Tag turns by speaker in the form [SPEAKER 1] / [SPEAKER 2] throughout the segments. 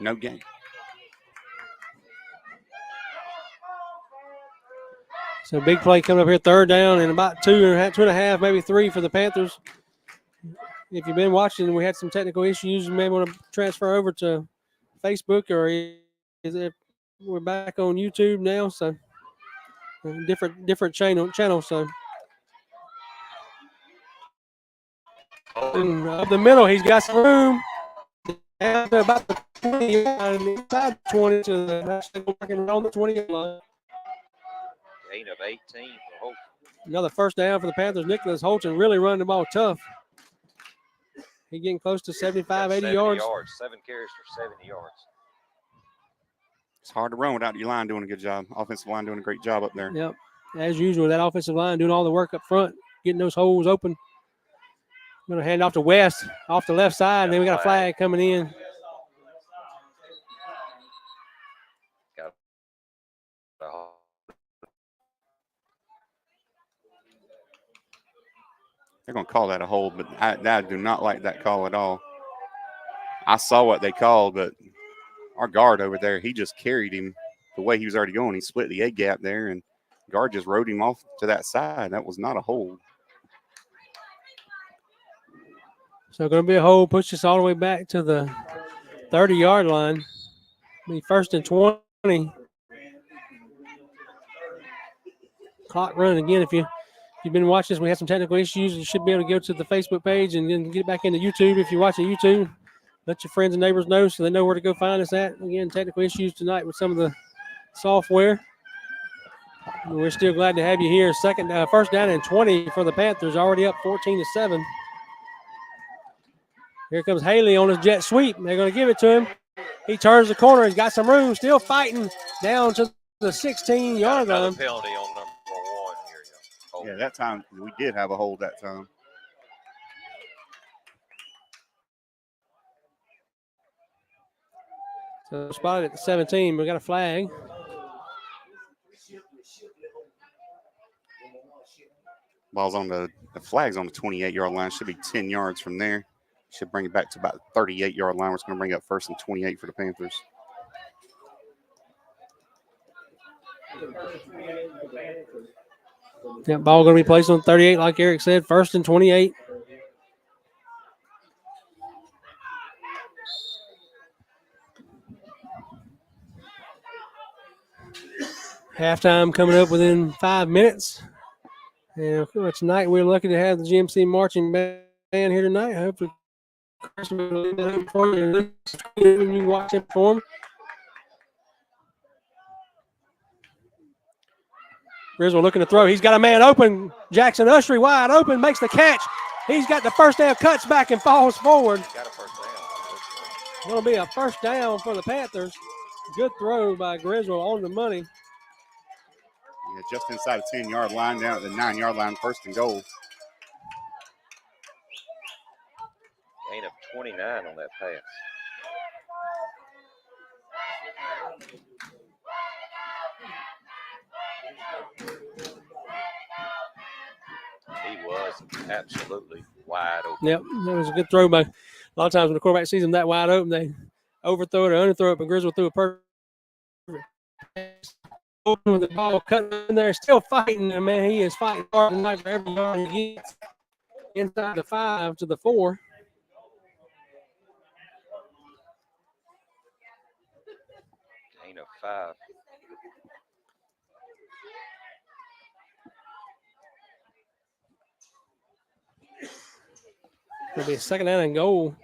[SPEAKER 1] No gain.
[SPEAKER 2] So big play coming up here, third down, and about two and a half, maybe three for the Panthers. If you've been watching, we had some technical issues. You may want to transfer over to Facebook, or we're back on YouTube now, so different channel. So up the middle, he's got some room. Down to about the 20, inside 20 to the 20 line.
[SPEAKER 3] Gain of 18 for Holton.
[SPEAKER 2] Another first down for the Panthers. Nicholas Holton really running the ball tough. He's getting close to 75, 80 yards.
[SPEAKER 3] 7 carries for 70 yards.
[SPEAKER 1] It's hard to run without your line doing a good job. Offensive line doing a great job up there.
[SPEAKER 2] Yep. As usual, that offensive line doing all the work up front, getting those holes open. I'm going to hand off to West off the left side, and then we got a flag coming in.
[SPEAKER 1] They're going to call that a hold, but I do not like that call at all. I saw what they called, but our guard over there, he just carried him the way he was already going. He split the A gap there, and guard just rode him off to that side. That was not a hold.
[SPEAKER 2] So going to be a hold, push us all the way back to the 30-yard line. Be first and 20. Clock running again. If you've been watching this, we had some technical issues. You should be able to go to the Facebook page and then get back into YouTube. If you're watching YouTube, let your friends and neighbors know so they know where to go find us at. Again, technical issues tonight with some of the software. And we're still glad to have you here. First down and 20 for the Panthers, already up 14-7. Here comes Haley on his jet sweep. They're going to give it to him. He turns the corner. He's got some room. Still fighting down to the 16-yard line.
[SPEAKER 3] Penalty on number 1 here.
[SPEAKER 1] Yeah, that time we did have a hold that time.
[SPEAKER 2] So spotted at the 17. We got a flag.
[SPEAKER 1] Ball's on the flag's on the 28-yard line. Should be 10 yards from there. Should bring it back to about the 38-yard line. We're going to bring up first and 28 for the Panthers.
[SPEAKER 2] That ball going to be placed on 38, like Eric said. First and 28. Halftime coming up within 5 minutes. And tonight we're lucky to have the GMC marching band here tonight. Hopefully, Chris will leave that up for you and you watch it for them. Griswold looking to throw. He's got a man open. Jackson Ushery wide open, makes the catch. He's got the first down, cuts back and falls forward.
[SPEAKER 3] Got a first down.
[SPEAKER 2] Going to be a first down for the Panthers. Good throw by Griswold on the money.
[SPEAKER 1] Yeah, just inside the 10-yard line, down at the 9-yard line, first and goal.
[SPEAKER 3] Gain of 29 on that pass. He was absolutely wide open.
[SPEAKER 2] Yep, that was a good throw by. A lot of times when the quarterback sees them that wide open, they overthrow it or underthrow it, but Griswold threw a perfect. Open with the ball cutting in there, still fighting. And man, he is fighting hard tonight for every yard he gets. Inside the 5 to the 4.
[SPEAKER 3] Gain of 5.
[SPEAKER 2] It'll be a second down and goal.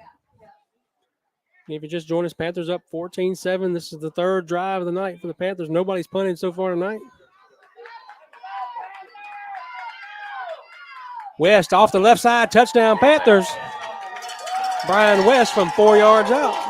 [SPEAKER 2] If you just joined us, Panthers up 14-7. This is the third drive of the night for the Panthers. Nobody's punted so far tonight. West off the left side, touchdown Panthers. Brian West from 4 yards out.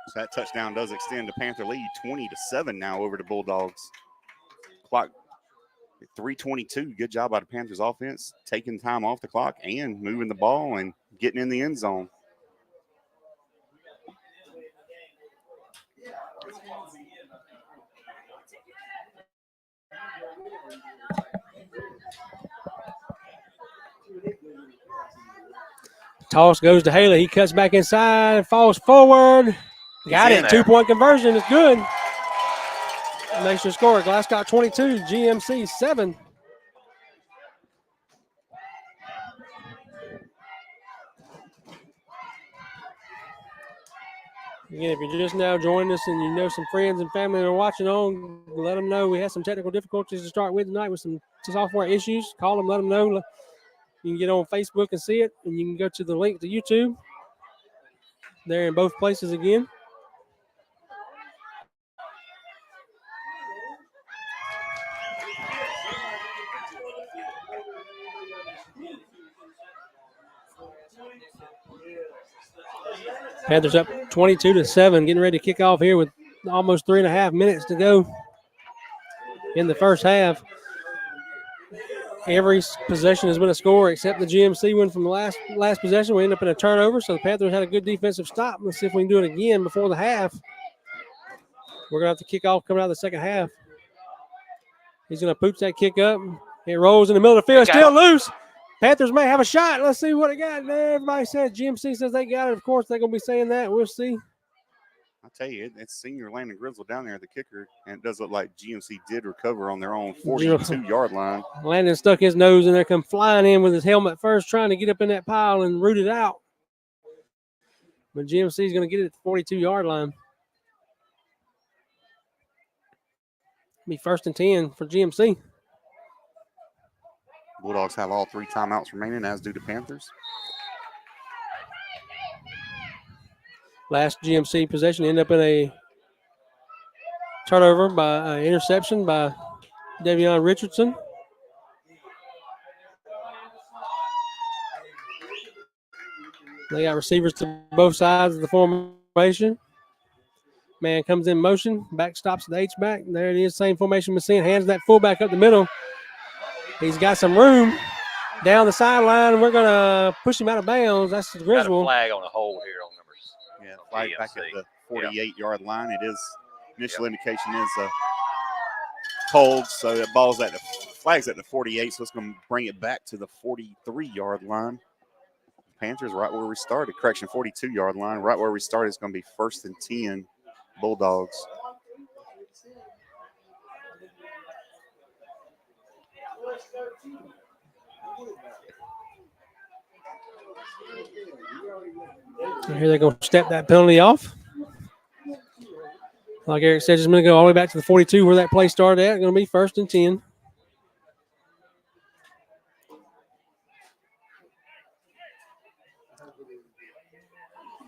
[SPEAKER 1] So that touchdown does extend the Panther lead 20-7 now over the Bulldogs. Clock 3:22. Good job by the Panthers offense, taking time off the clock and moving the ball and getting in the end zone.
[SPEAKER 2] Toss goes to Haley. He cuts back inside, falls forward. Got it. 2-point conversion is good. Makes your score. Glasscock 22, GMC 7. Again, if you're just now joining us and you know some friends and family that are watching on, let them know we had some technical difficulties to start with tonight with some software issues. Call them, let them know. You can get on Facebook and see it, and you can go to the link to YouTube. They're in both places again. Panthers up 22-7, getting ready to kick off here with almost 3.5 minutes to go in the first half. Every possession has been a score except the GMC one from the last possession. We end up in a turnover, so the Panthers had a good defensive stop. Let's see if we can do it again before the half. We're going to have to kick off coming out of the second half. He's going to pooch that kick up. It rolls in the middle of the field, still loose. Panthers may have a shot. Let's see what it got. Everybody says GMC says they got it. Of course, they're going to be saying that. We'll see.
[SPEAKER 1] I'll tell you, it's senior Landon Grizzle down there, the kicker, and it does look like GMC did recover on their own 42-yard line.
[SPEAKER 2] Landon stuck his nose in there, come flying in with his helmet first, trying to get up in that pile and root it out. But GMC is going to get it at the 42-yard line. Be 1st and 10 for GMC.
[SPEAKER 1] Bulldogs have all 3 timeouts remaining, as do the Panthers.
[SPEAKER 2] Last GMC possession ended up in a turnover by interception by Davion Richardson. They got receivers to both sides of the formation. Man comes in motion, back stops the H-back. There it is, same formation we're seeing. Hands that fullback up the middle. He's got some room down the sideline. We're going to push him out of bounds. That's the Griswold.
[SPEAKER 3] Got a flag on a hold here on numbers.
[SPEAKER 1] Yeah, flag back at the 48-yard line. It is, initial indication is a hold, so that ball's at the flag's at the 48, so it's going to bring it back to the 43-yard line. Panthers right where we started. Correction, 42-yard line. Right where we started, it's going to be 1st and 10 Bulldogs.
[SPEAKER 2] So here they're going to step that penalty off. Like Eric said, just going to go all the way back to the 42 where that play started at. Going to be 1st and 10.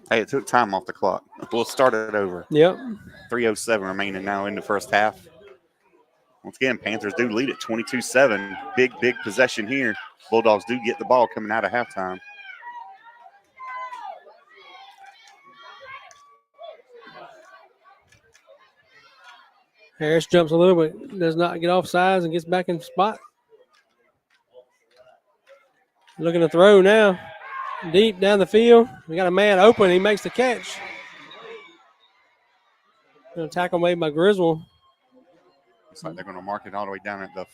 [SPEAKER 1] Hey, it took time off the clock. We'll start it over.
[SPEAKER 2] Yep.
[SPEAKER 1] 3:07 remaining now in the first half. Once again, Panthers do lead at 22-7. Big possession here. Bulldogs do get the ball coming out of halftime.
[SPEAKER 2] Harris jumps a little bit, does not get off sides and gets back in spot. Looking to throw now. Deep down the field. We got a man open. He makes the catch. Going to tackle made by Griswold.
[SPEAKER 1] Looks like they're going to mark it all the way down at the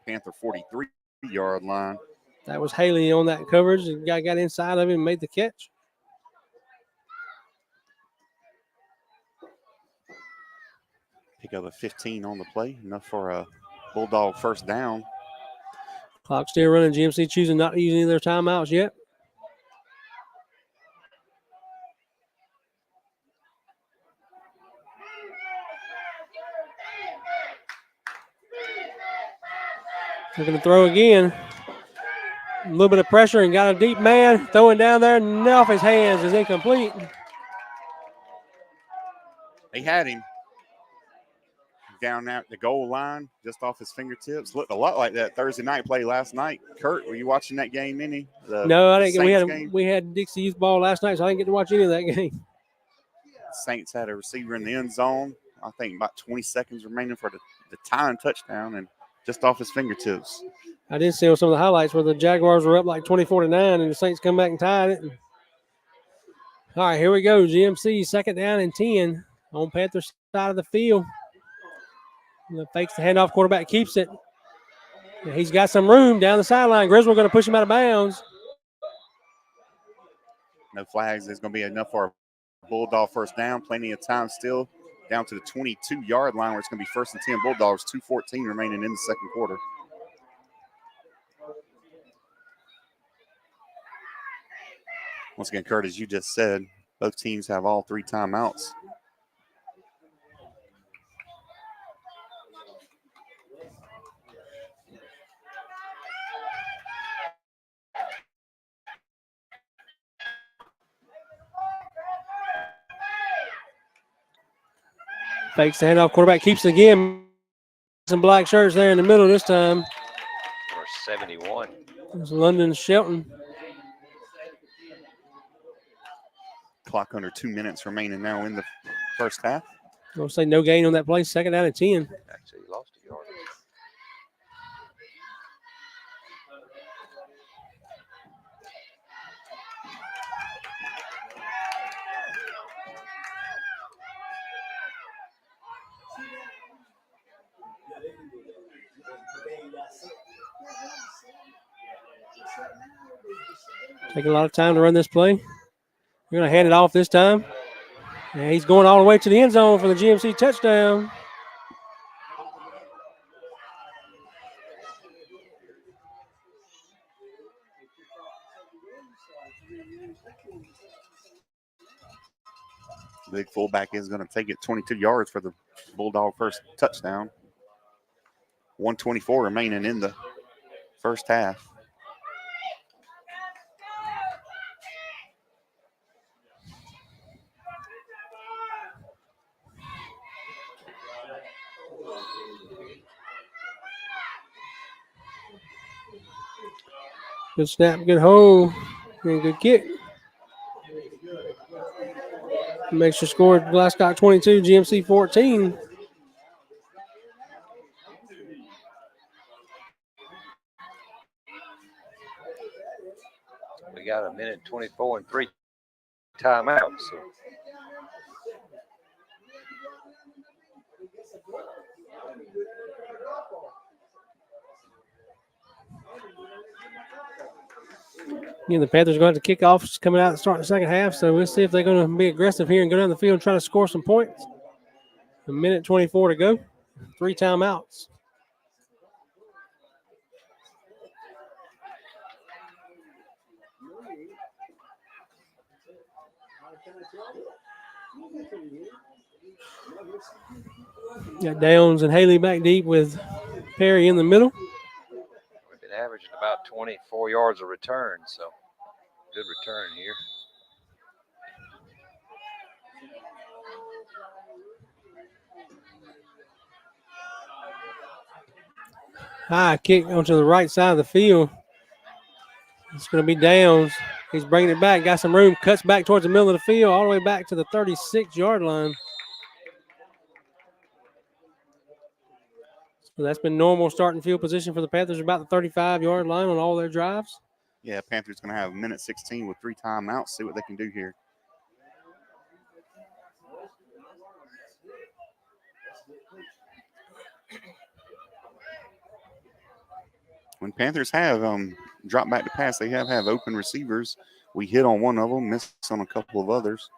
[SPEAKER 1] Panther 43-yard line.
[SPEAKER 2] That was Haley on that coverage. The guy got inside of him and made the catch.
[SPEAKER 1] Pick up a 15 on the play. Enough for a Bulldog first down.
[SPEAKER 2] Clock still running. GMC choosing not to use any of their timeouts yet. Looking to throw again. A little bit of pressure and got a deep man. Throwing down there and off his hands is incomplete.
[SPEAKER 1] They had him down at the goal line, just off his fingertips. Looked a lot like that Thursday night play last night. Kurt, were you watching that game any?
[SPEAKER 2] No, I didn't. We had Dixie Youth ball last night, so I didn't get to watch any of that game.
[SPEAKER 1] Saints had a receiver in the end zone. I think about 20 seconds remaining for the tying touchdown, and just off his fingertips.
[SPEAKER 2] I did see on some of the highlights where the Jaguars were up like 24-9, and the Saints come back and tied it. All right, here we go. GMC 2nd down and 10 on Panthers side of the field. Fakes the handoff, quarterback keeps it. He's got some room down the sideline. Griswold going to push him out of bounds.
[SPEAKER 1] No flags. There's going to be enough for a Bulldog first down. Plenty of time still. Down to the 22-yard line where it's going to be 1st and 10 Bulldogs. 2:14 remaining in the second quarter. Once again, Kurt, as you just said, both teams have all 3 timeouts.
[SPEAKER 2] Fakes the handoff. Quarterback keeps it again. Some black shirts there in the middle this time.
[SPEAKER 3] Number 71.
[SPEAKER 2] It's London Shelton.
[SPEAKER 1] Clock under 2 minutes remaining now in the first half.
[SPEAKER 2] I'll say no gain on that play. 2nd down and 10.
[SPEAKER 3] Actually, he lost a yard.
[SPEAKER 2] Taking a lot of time to run this play. We're going to hand it off this time. And he's going all the way to the end zone for the GMC touchdown.
[SPEAKER 1] Big fullback is going to take it 22 yards for the Bulldog first touchdown. 1:24 remaining in the first half.
[SPEAKER 2] Good snap, good hold, and good kick. Makes your score Glasscock 22, GMC 14.
[SPEAKER 3] We got a minute 24 and 3 timeouts. So.
[SPEAKER 2] Again, the Panthers are going to have to kick off coming out and start the second half, so we'll see if they're going to be aggressive here and go down the field and try to score some points. A minute 24 to go. 3 timeouts. Got Downs and Haley back deep with Perry in the middle.
[SPEAKER 3] We've been averaging about 24 yards of return, so good return here.
[SPEAKER 2] High kick onto the right side of the field. It's going to be Downs. He's bringing it back. Got some room. Cuts back towards the middle of the field, all the way back to the 36-yard line. So that's been normal starting field position for the Panthers, about the 35-yard line on all their drives.
[SPEAKER 1] Yeah, Panthers going to have a minute 16 with 3 timeouts. See what they can do here. When Panthers have drop back to pass, they have open receivers. We hit on one of them, missed on a couple of others.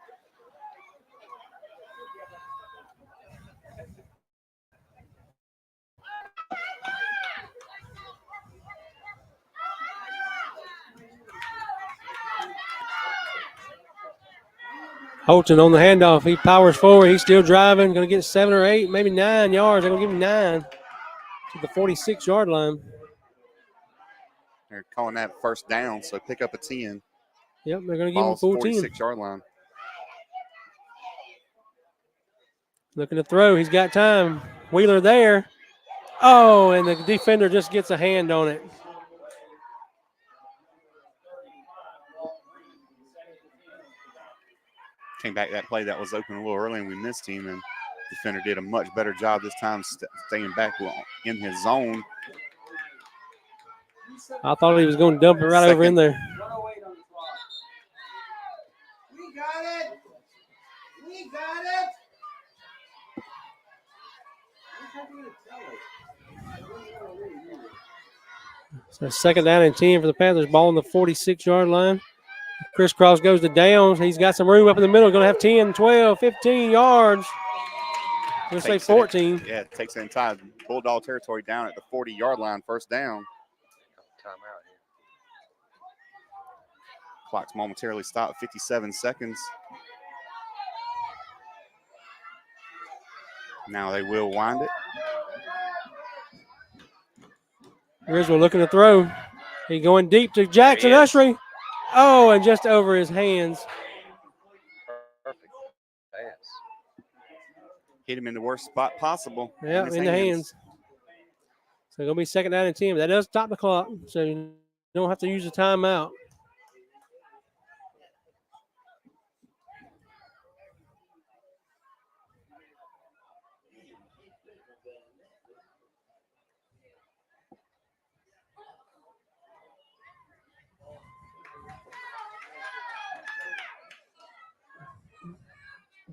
[SPEAKER 2] Holton on the handoff. He powers forward. He's still driving. Going to get 7 or 8, maybe 9 yards. They're going to give him 9 to the 46-yard line.
[SPEAKER 1] They're calling that first down, so pick up a 10.
[SPEAKER 2] Yep, they're going to give him 14.
[SPEAKER 1] 46-yard line.
[SPEAKER 2] Looking to throw. He's got time. Wheeler there. Oh, and the defender just gets a hand on it.
[SPEAKER 1] Came back that play that was open a little early and we missed him, and the defender did a much better job this time staying back in his zone.
[SPEAKER 2] I thought he was going to dump it right over in there.
[SPEAKER 4] We got it. We got it.
[SPEAKER 2] So 2nd down and 10 for the Panthers. Ball on the 46-yard line. Crisscross goes to downs. He's got some room up in the middle. Going to have 10, 12, 15 yards. We'll say 14.
[SPEAKER 1] Yeah, it takes the entire Bulldog territory down at the 40-yard line, first down.
[SPEAKER 3] Timeout here.
[SPEAKER 1] Clock's momentarily stopped, 57 seconds. Now they will wind it.
[SPEAKER 2] Griswold looking to throw. He going deep to Jackson Ushery. Oh, and just over his hands.
[SPEAKER 3] Perfect pass.
[SPEAKER 1] Hit him in the worst spot possible.
[SPEAKER 2] Yeah, in the hands. So going to be second down and 10. But that does stop the clock, so you don't have to use a timeout.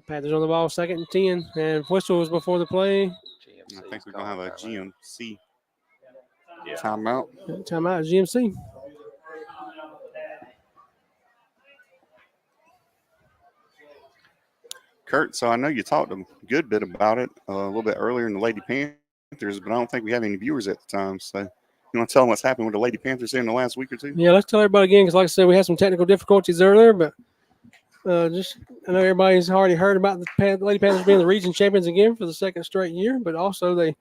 [SPEAKER 2] Panthers on the ball, second and 10. And whistle was before the play.
[SPEAKER 1] I think we're going to have a GMC timeout.
[SPEAKER 2] Timeout, GMC.
[SPEAKER 1] Kurt, so I know you talked a good bit about it a little bit earlier in the Lady Panthers, but I don't think we had any viewers at the time. So you want to tell them what's happened with the Lady Panthers here in the last week or two?
[SPEAKER 2] Yeah, let's tell everybody again because, like I said, we had some technical difficulties earlier, but I know everybody's already heard about the Lady Panthers being the region champions again for the second straight year, but also they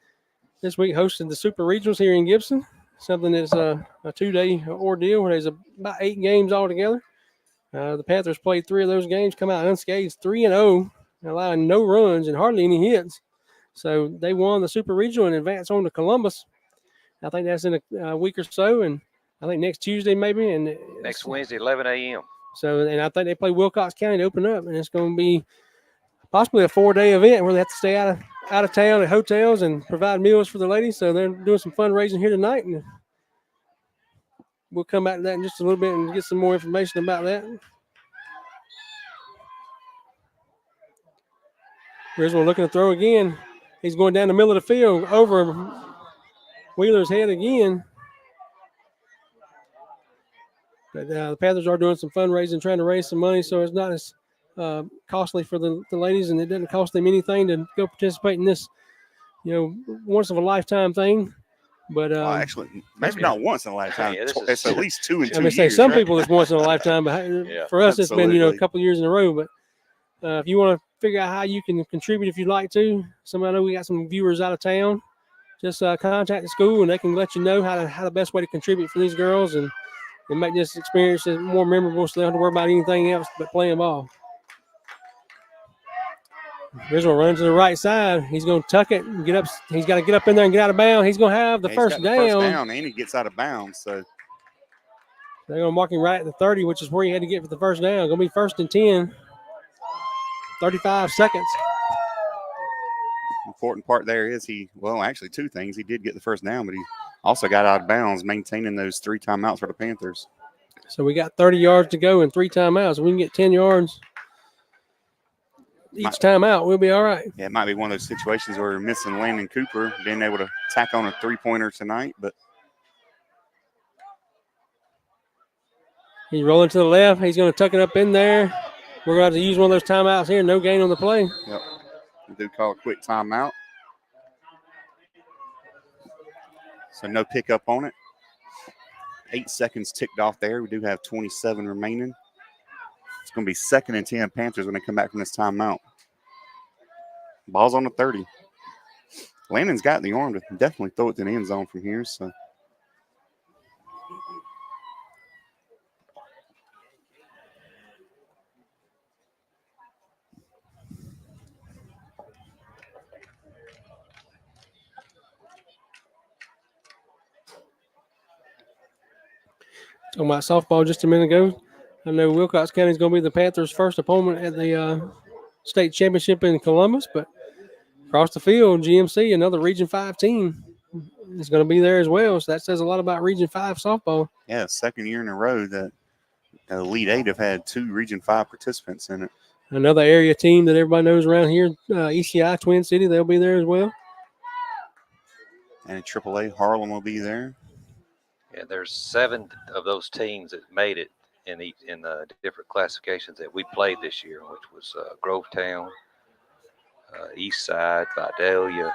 [SPEAKER 2] this week hosted the Super Regionals here in Gibson, something that's a 2-day ordeal where there's about 8 games altogether. The Panthers played 3 of those games, come out unscathed, 3-0, allowing no runs and hardly any hits. So they won the Super Regional and advanced on to Columbus. I think that's in a week or so, and I think next Tuesday maybe. And
[SPEAKER 3] next Wednesday, 11 a.m.
[SPEAKER 2] So, and I think they play Wilcox County to open up, and it's going to be possibly a 4-day event where they have to stay out of town at hotels and provide meals for the ladies. So they're doing some fundraising here tonight, and we'll come back to that in just a little bit and get some more information about that. Griswold looking to throw again. He's going down the middle of the field over Wheeler's head again. But the Panthers are doing some fundraising, trying to raise some money, so it's not as costly for the ladies, and it doesn't cost them anything to go participate in this, once of a lifetime thing. But
[SPEAKER 1] actually, maybe not once in a lifetime.
[SPEAKER 3] Yeah,
[SPEAKER 1] it's at least 2 in 2 years.
[SPEAKER 2] Say some people it's once in a lifetime, but for us it's been a couple years in a row. But if you want to figure out how you can contribute, if you'd like to, I know we got some viewers out of town. Just contact the school, and they can let you know how the best way to contribute for these girls and make this experience more memorable, so they don't have to worry about anything else but playing ball. Griswold runs to the right side. He's going to tuck it and get up. He's got to get up in there and get out of bounds. He's going to have the first down.
[SPEAKER 1] And he gets out of bounds. So
[SPEAKER 2] they're going to mark him right at the 30, which is where he had to get for the first down. Going to be first and 10. 35 seconds.
[SPEAKER 1] Important part there is actually 2 things. He did get the first down, but he also got out of bounds, maintaining those 3 timeouts for the Panthers.
[SPEAKER 2] So we got 30 yards to go and 3 timeouts. We can get 10 yards each timeout. We'll be all right.
[SPEAKER 1] Yeah, it might be one of those situations where we're missing Landon Cooper, being able to tack on a 3-pointer tonight, but
[SPEAKER 2] he's rolling to the left. He's going to tuck it up in there. We're going to have to use one of those timeouts here. No gain on the play.
[SPEAKER 1] Yep. We do call a quick timeout. So no pickup on it. 8 seconds ticked off there. We do have 27 remaining. It's going to be second and 10 Panthers when they come back from this timeout. Ball's on the 30. Landon's got the arm to definitely throw it to the end zone from here. So
[SPEAKER 2] talking about softball just a minute ago. I know Wilcox County is going to be the Panthers' first opponent at the state championship in Columbus, but across the field, GMC, another Region 5 team, is going to be there as well. So that says a lot about Region 5 softball.
[SPEAKER 1] Yeah, second year in a row that Elite 8 have had 2 Region 5 participants in it.
[SPEAKER 2] Another area team that everybody knows around here, ECI Twin City, they'll be there as well.
[SPEAKER 1] And AAA, Harlem will be there.
[SPEAKER 3] Yeah, there's 7 of those teams that made it in the different classifications that we played this year, which was Grovetown, East Side, Vidalia,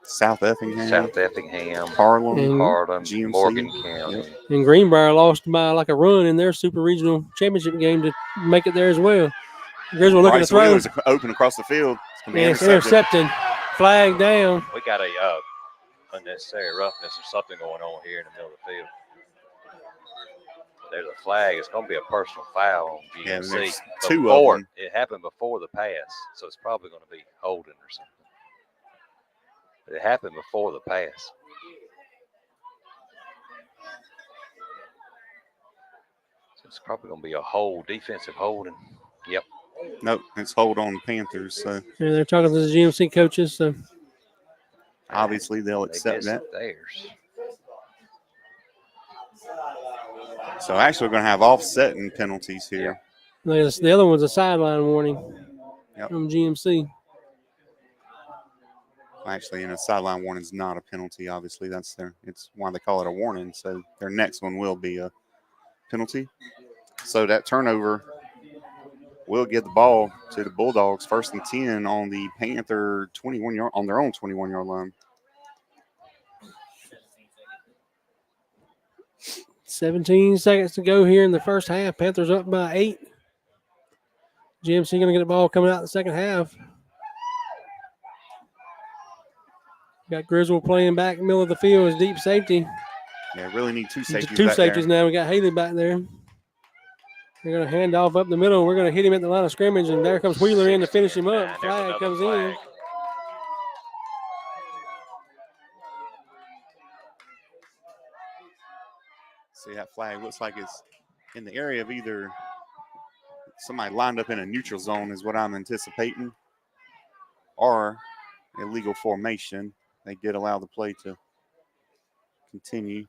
[SPEAKER 1] South Effingham,
[SPEAKER 3] South Effingham,
[SPEAKER 1] Harlem,
[SPEAKER 3] Harlem,
[SPEAKER 1] GMC.
[SPEAKER 3] Morgan County.
[SPEAKER 1] Yep.
[SPEAKER 2] And Greenbrier lost by like a run in their super regional championship game to make it there as well. Griswold looking to
[SPEAKER 1] Bryce Wheeler
[SPEAKER 2] throw.
[SPEAKER 1] is open across the field. It's going to be
[SPEAKER 2] And it's
[SPEAKER 1] intercepted.
[SPEAKER 2] intercepted. Flag down.
[SPEAKER 3] We got a unnecessary roughness or something going on here in the middle of the field. There's a flag. It's going to be a personal foul on GMC.
[SPEAKER 1] Yeah, there's two of them.
[SPEAKER 3] It happened before the pass, so it's probably going to be holding or something. But it happened before the pass. So it's probably going to be a hold, defensive holding. Yep.
[SPEAKER 1] Nope, it's hold on the Panthers. So
[SPEAKER 2] And they're talking to the GMC coaches. So
[SPEAKER 1] obviously they'll
[SPEAKER 3] They
[SPEAKER 1] accept
[SPEAKER 3] missed
[SPEAKER 1] that.
[SPEAKER 3] theirs.
[SPEAKER 1] So actually we're going to have offsetting penalties here.
[SPEAKER 2] the other one's a sideline warning
[SPEAKER 1] Yep.
[SPEAKER 2] from GMC.
[SPEAKER 1] Actually, a sideline warning is not a penalty. Obviously, it's why they call it a warning. So their next one will be a penalty. So that turnover will get the ball to the Bulldogs, 1st and 10 on the Panther 21-yard on their own 21-yard line.
[SPEAKER 2] 17 seconds to go here in the first half. Panthers up by 8. GMC going to get the ball coming out in the second half. Got Griswold playing back middle of the field as deep safety.
[SPEAKER 1] Yeah, really need two safeties.
[SPEAKER 2] Two
[SPEAKER 1] back
[SPEAKER 2] safeties
[SPEAKER 1] there.
[SPEAKER 2] now. We got Haley back there. They're going to hand off up the middle. We're going to hit him at the line of scrimmage, and there comes Wheeler in to finish him up.
[SPEAKER 3] There's
[SPEAKER 2] Flag
[SPEAKER 3] another
[SPEAKER 2] comes
[SPEAKER 3] flag.
[SPEAKER 2] in.
[SPEAKER 1] See that flag looks like it's in the area of either somebody lined up in a neutral zone is what I'm anticipating, or illegal formation. They did allow the play to continue.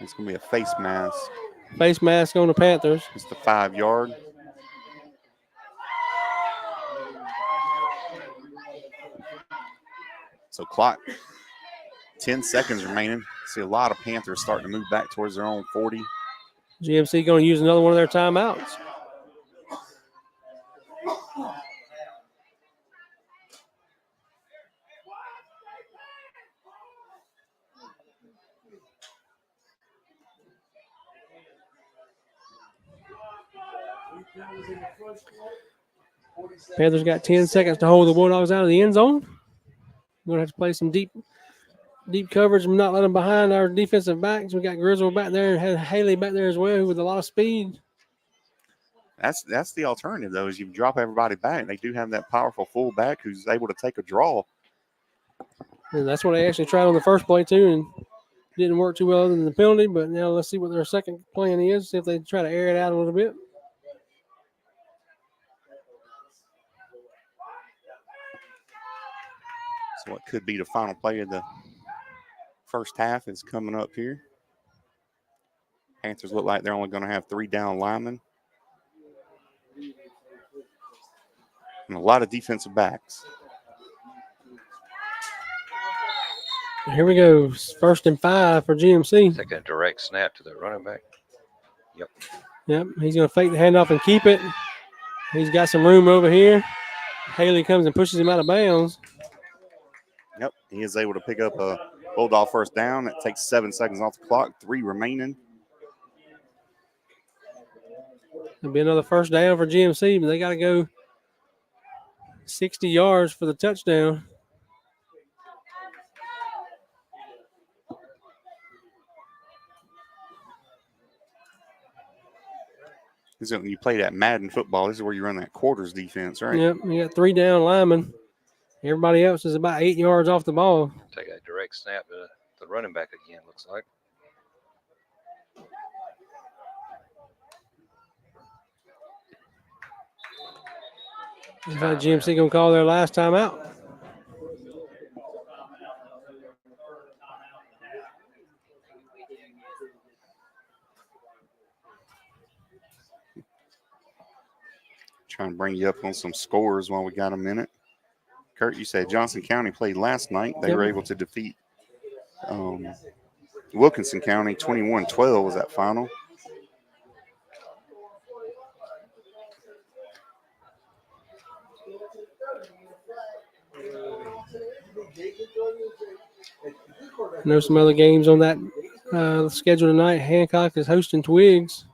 [SPEAKER 1] It's going to be a face mask.
[SPEAKER 2] Face mask on the Panthers.
[SPEAKER 1] It's the 5-yard. So clock, 10 seconds remaining. See a lot of Panthers starting to move back towards their own 40.
[SPEAKER 2] GMC going to use another one of their timeouts. Panthers got 10 seconds to hold the Bulldogs out of the end zone. We're going to have to play some deep coverage and not let them behind our defensive backs. We got Griswold back there and had Haley back there as well with a lot of speed.
[SPEAKER 1] That's the alternative, though, is you drop everybody back. They do have that powerful fullback who's able to take a draw.
[SPEAKER 2] And that's what they actually tried on the first play, too, and didn't work too well in the penalty. But now let's see what their second plan is, see if they try to air it out a little bit.
[SPEAKER 1] So what could be the final play of the first half is coming up here. Panthers look like they're only going to have 3 down linemen. And a lot of defensive backs.
[SPEAKER 2] Here we go. 1st and 5 for GMC.
[SPEAKER 3] Taking a direct snap to the running back.
[SPEAKER 2] Yep, he's going to fake the handoff and keep it. He's got some room over here. Haley comes and pushes him out of bounds.
[SPEAKER 1] Yep, he is able to pick up a Bulldog first down. That takes 7 seconds off the clock, 3 remaining.
[SPEAKER 2] It'll be another first down for GMC, but they got to go 60 yards for the touchdown.
[SPEAKER 1] This is when you play that Madden football. This is where you run that quarters defense, right?
[SPEAKER 2] Yep, you got 3 down linemen. Everybody else is about 8 yards off the ball.
[SPEAKER 3] Take a direct snap to the running back again, looks like.
[SPEAKER 2] Looks like GMC going to call their last time out.
[SPEAKER 1] Trying to bring you up on some scores while we got a minute. Kurt, you said Johnson County played last night. They were able to defeat Wilkinson County 21-12 was that final.
[SPEAKER 2] I know some other games on that schedule tonight. Hancock is hosting Twiggs.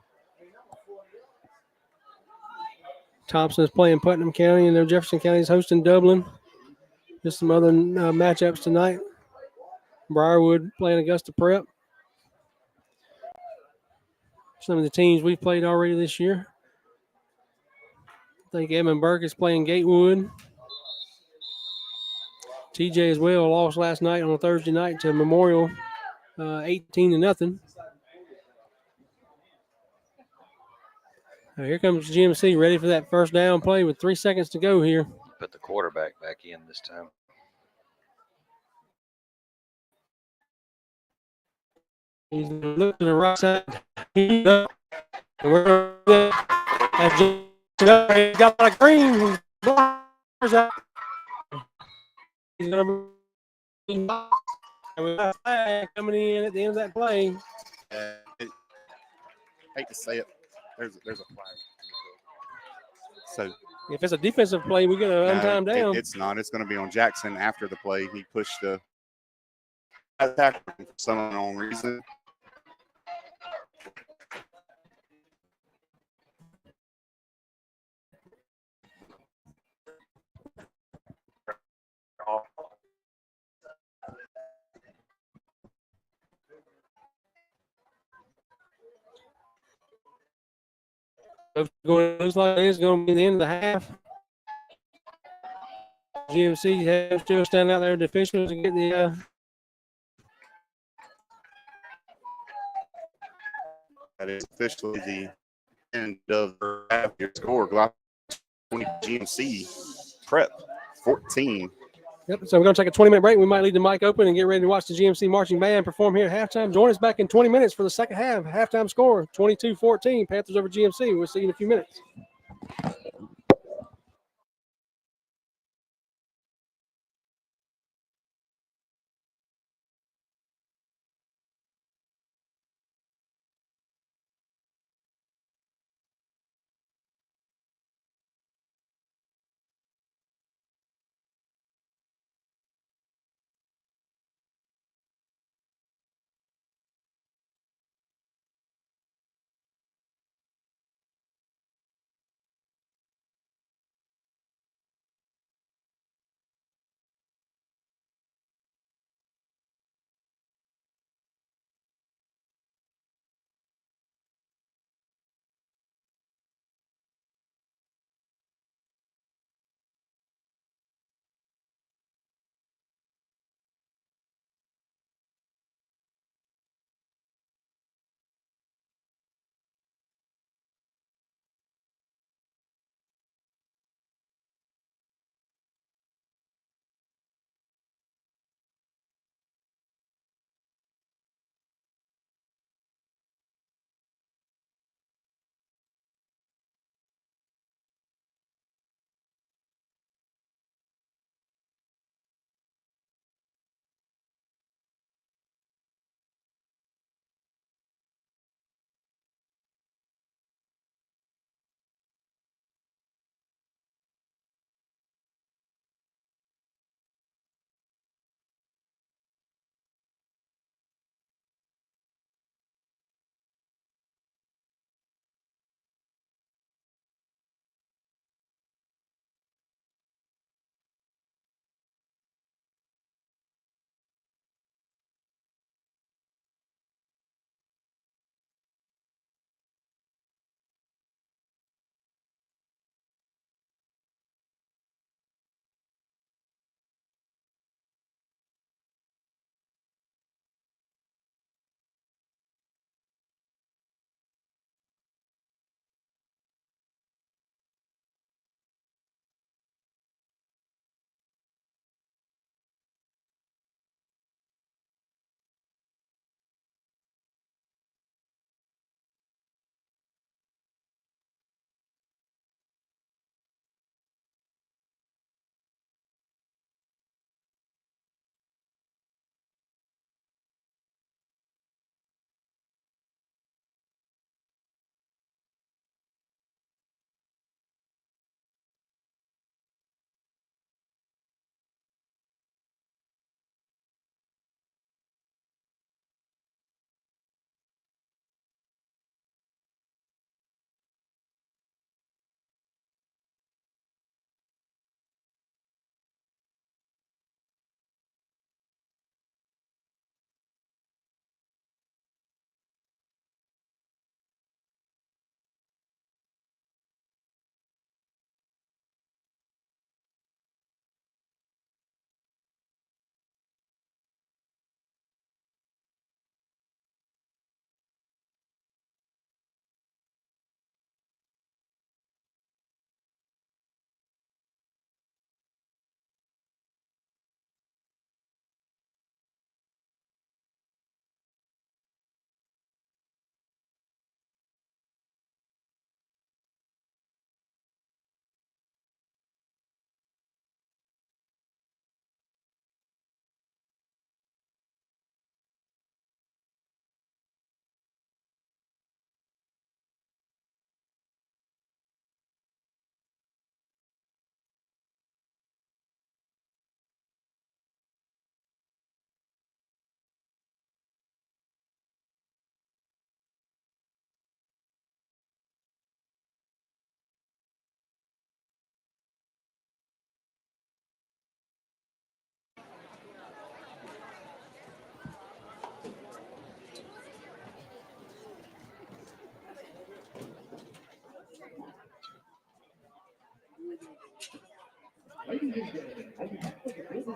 [SPEAKER 2] Thompson is playing Putnam County, and Jefferson County is hosting Dublin. Just some other matchups tonight. Briarwood playing Augusta Prep. Some of the teams we've played already this year. I think Edmund Burke is playing Gatewood. TJ as well lost last night on a Thursday night to Memorial, 18-0. Here comes GMC ready for that first down play with 3 seconds to go here.
[SPEAKER 3] Put the quarterback back in this time.
[SPEAKER 2] He's looking to the right side. He's up. We're he's got a green. He's going to be a flag coming in at the end of that play.
[SPEAKER 1] Hate to say it, there's a flag. So
[SPEAKER 2] if it's a defensive play, we get an untimed down.
[SPEAKER 1] It's not. It's going to be on Jackson after the play. He pushed the attack for some unknown reason.
[SPEAKER 2] Looks like it's going to be the end of the half. GMC has still standing out there, the officials, to get the.
[SPEAKER 1] That is officially the end of the half. Your score: Glock 20 GMC Prep 14.
[SPEAKER 2] Yep. So we're going to take a 20-minute break. We might leave the mic open and get ready to watch the GMC marching band perform here at halftime. Join us back in 20 minutes for the second half. Halftime score: 22-14. Panthers over GMC. We'll see you in a few minutes.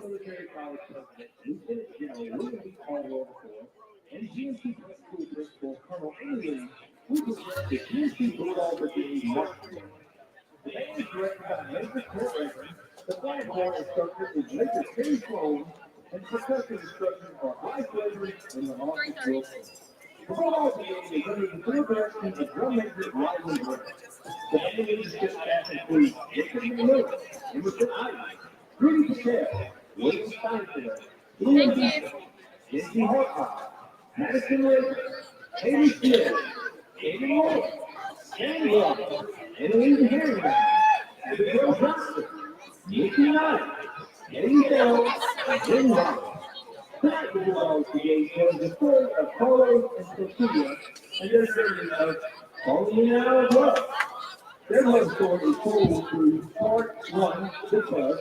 [SPEAKER 5] Military College President Lieutenant General William B. Caldwell IV, and GMC School Principal Colonel Amy, who present the GMC Bulldogs of the March. The band is directed by Major Kurt Reverend. The flag horn instructor is Major Terry Sloan, and percussion instructors are Mike Reverend and Lamont Wilson. The Bulldogs game is under the full direction of drum major Riley Grant. The band leadership staff includes Richard Miller, Emerson Ivey, Rudy Patel, William Steinfeld, Ian Beasley, Jesse Hartline, Madison Rager, Haley Smith, David Moore, Sam Walker, and Lee Harriman, Abigail Johnson, Nikki Knight, Eddie Bell, and Jim Roberts. Tonight, the Bulldogs begin showing the story of Carlos and Sophia and their journey of falling out of love. Their love story is told through Part 1, the bus,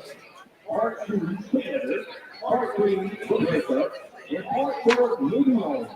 [SPEAKER 5] Part 2, together, Part 3, the breakup, and Part 4, moving on.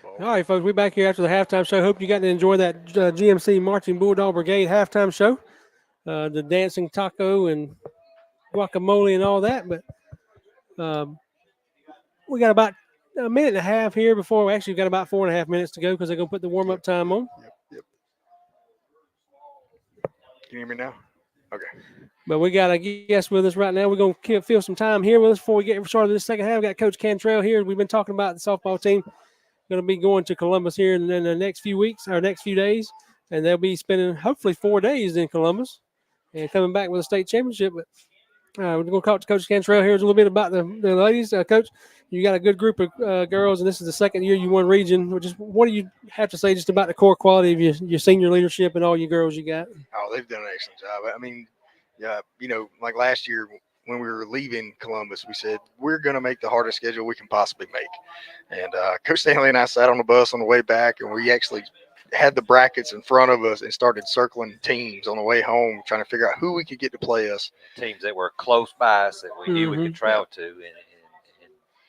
[SPEAKER 2] All right, folks, we're back here after the halftime show. Hope you got to enjoy that GMC Marching Bulldog Brigade halftime show. The dancing taco and guacamole and all that. But we got about a minute and a half here before we actually got about 4.5 minutes to go because they're going to put the warm-up time on.
[SPEAKER 6] Yep. Can you hear me now? Okay.
[SPEAKER 2] But we got a guest with us right now. We're going to fill some time here with us before we get started this second half. We got Coach Cantrell here. We've been talking about the softball team. Going to be going to Columbus here in the next few weeks or next few days. And they'll be spending hopefully 4 days in Columbus and coming back with a state championship. But we're going to talk to Coach Cantrell here a little bit about the ladies. Coach, you got a good group of girls, and this is the second year you won region. What do you have to say just about the core quality of your senior leadership and all your girls you got?
[SPEAKER 6] Oh, they've done an excellent job. I mean, yeah, like last year when we were leaving Columbus, we said we're going to make the hardest schedule we can possibly make. And Coach Stanley and I sat on the bus on the way back, and we actually had the brackets in front of us and started circling teams on the way home, trying to figure out who we could get to play us.
[SPEAKER 3] Teams that were close by us that we knew we could travel to,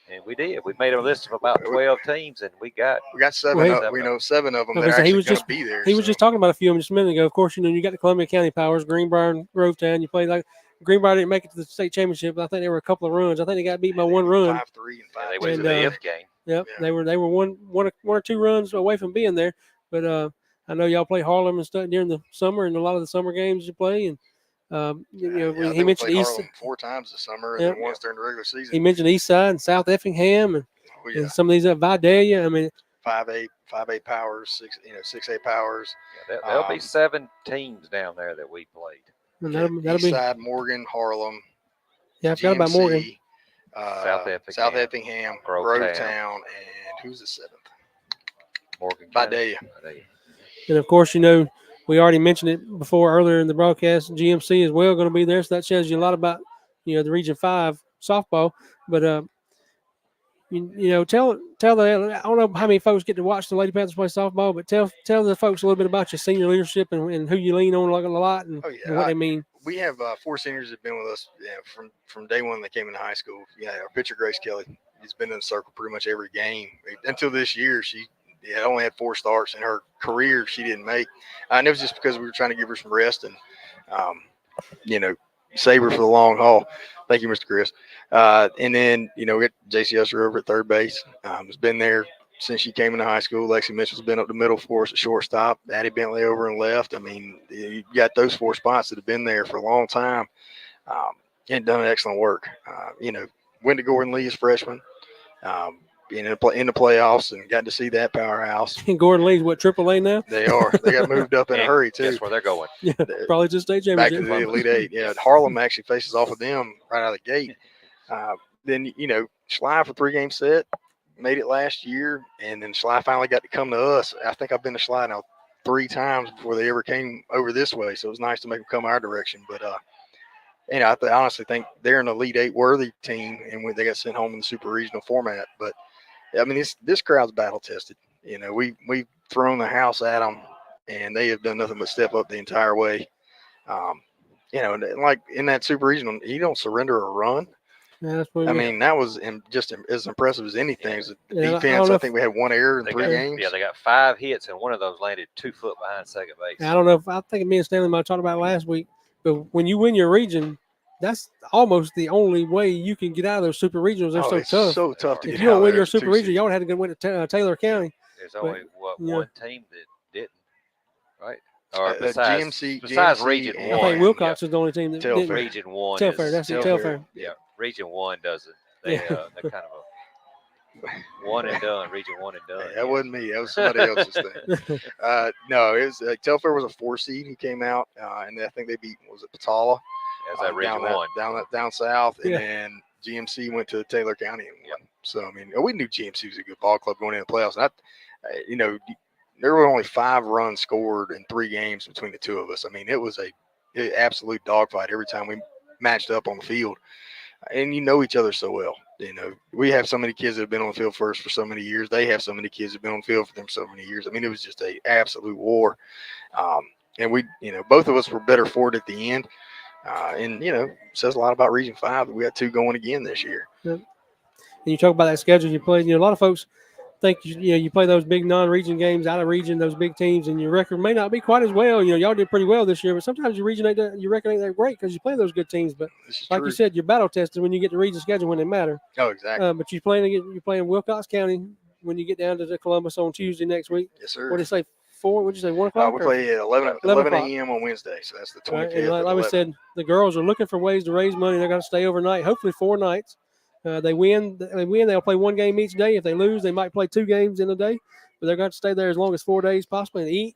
[SPEAKER 3] and we did. We made a list of about 12 teams, and we got
[SPEAKER 6] 7.
[SPEAKER 3] Well,
[SPEAKER 6] 7 of them that are actually going to be there.
[SPEAKER 2] He was just talking about a few of them just a minute ago. Of course, you got the Columbia County Powers, Greenbrier, and Grovetown. You played like Greenbrier didn't make it to the state championship, but I think there were a couple of runs. I think they got beat by one run.
[SPEAKER 6] 5-3 and 5.
[SPEAKER 3] They went to the F game.
[SPEAKER 2] Yep, yeah. They were one or two runs away from being there. But I know y'all play Harlem and stuff during the summer, and a lot of the summer games you play. And he mentioned East
[SPEAKER 6] 4 times this summer, and then once during the regular season.
[SPEAKER 2] He mentioned East Side and South Effingham, and some of these Vidalia. I mean,
[SPEAKER 6] 5A powers, 6A powers.
[SPEAKER 3] Yeah, there'll be 7 teams down there that we played.
[SPEAKER 2] That'll
[SPEAKER 6] East Side, Morgan, Harlem.
[SPEAKER 2] Yeah, I forgot about Morgan.
[SPEAKER 6] South Effingham, Grovetown, and who's the 7th?
[SPEAKER 3] Morgan.
[SPEAKER 6] Vidalia.
[SPEAKER 2] And of course, we already mentioned it before earlier in the broadcast. GMC is well going to be there, so that tells you a lot about the Region 5 softball. But tell the, I don't know how many folks get to watch the Lady Panthers play softball, but tell the folks a little bit about your senior leadership and who you lean on a lot and what they mean.
[SPEAKER 6] We have 4 seniors that have been with us from day one they came into high school. Our pitcher Grace Kelly has been in the circle pretty much every game until this year. She only had 4 starts in her career she didn't make, and it was just because we were trying to give her some rest and save her for the long haul. Thank you, Mr. Chris. And then we got JC Usher over at third base. Has been there since she came into high school. Lexi Mitchell's been up the middle for us at shortstop. Addie Bentley over and left. I mean, you got those 4 spots that have been there for a long time and done excellent work. Went to Gordon Lee as freshman. In the playoffs and got to see that powerhouse.
[SPEAKER 2] And Gordon Lee's what, AAA now?
[SPEAKER 6] They are. They got moved up in a hurry too.
[SPEAKER 3] Guess where they're going?
[SPEAKER 2] Yeah, probably just state championship.
[SPEAKER 6] Back to the Elite 8. Yeah, Harlem actually faces off of them right out of the gate. Then Schley for 3-game set made it last year, and then Schley finally got to come to us. I think I've been to Schley now 3 times before they ever came over this way, so it was nice to make them come our direction. But I honestly think they're an Elite 8 worthy team, and they got sent home in the super regional format. But I mean, this crowd's battle tested. We've thrown the house at them, and they have done nothing but step up the entire way. Like in that super regional, you don't surrender a run.
[SPEAKER 2] Yeah, that's what
[SPEAKER 6] that was just as impressive as anything. As the defense, I think we had 1 error in 3 games.
[SPEAKER 3] Yeah, they got 5 hits, and one of those landed 2 foot behind second base.
[SPEAKER 2] I don't know I think me and Stanley might have talked about it last week, but when you win your region, that's almost the only way you can get out of those super regionals. They're
[SPEAKER 6] so tough to get out.
[SPEAKER 2] If you don't win your super regional, y'all had to go win to Taylor County.
[SPEAKER 3] There's only one team that didn't, right? Or besides
[SPEAKER 6] GMC,
[SPEAKER 3] Region 1.
[SPEAKER 2] I think Wilcox is the only team that didn't.
[SPEAKER 3] Region 1.
[SPEAKER 2] Telfair, that's it. Telfair.
[SPEAKER 3] Yeah, Region 1 doesn't. They're kind of a one and done. Region 1 and done.
[SPEAKER 6] That wasn't me. That was somebody else's thing. No, it was Telfair was a 4 seed who came out, and I think they beat Patala.
[SPEAKER 3] As that Region 1
[SPEAKER 6] down south, and then GMC went to Taylor County and won. So I mean, we knew GMC was a good ball club going into the playoffs. And there were only 5 runs scored in 3 games between the 2 of us. I mean, it was an absolute dogfight every time we matched up on the field. And each other so well. We have so many kids that have been on the field for so many years. They have so many kids that have been on the field for them so many years. I mean, it was just an absolute war. And we, both of us were better for it at the end. And says a lot about Region 5 that we got 2 going again this year.
[SPEAKER 2] Yep. And you talk about that schedule you played. A lot of folks think you play those big non-region games out of region, those big teams, and your record may not be quite as well. Y'all did pretty well this year, but sometimes your record ain't that great because you play those good teams. But
[SPEAKER 6] This is
[SPEAKER 2] like
[SPEAKER 6] true.
[SPEAKER 2] you said, you're battle tested when you get the region schedule when they matter.
[SPEAKER 6] Oh, exactly.
[SPEAKER 2] But you're playing Wilcox County when you get down to Columbus on Tuesday next week.
[SPEAKER 6] Yes, sir.
[SPEAKER 2] What did you say? 4? What'd you say? 1 o'clock?
[SPEAKER 6] We play at 11
[SPEAKER 2] o'clock.
[SPEAKER 6] a.m. on Wednesday, so that's the 25th.
[SPEAKER 2] Right, and like
[SPEAKER 6] at
[SPEAKER 2] we
[SPEAKER 6] 11.
[SPEAKER 2] said, the girls are looking for ways to raise money. They're going to stay overnight, hopefully 4 nights. They win, they'll play 1 game each day. If they lose, they might play 2 games in a day. But they're going to stay there as long as 4 days, possibly, and eat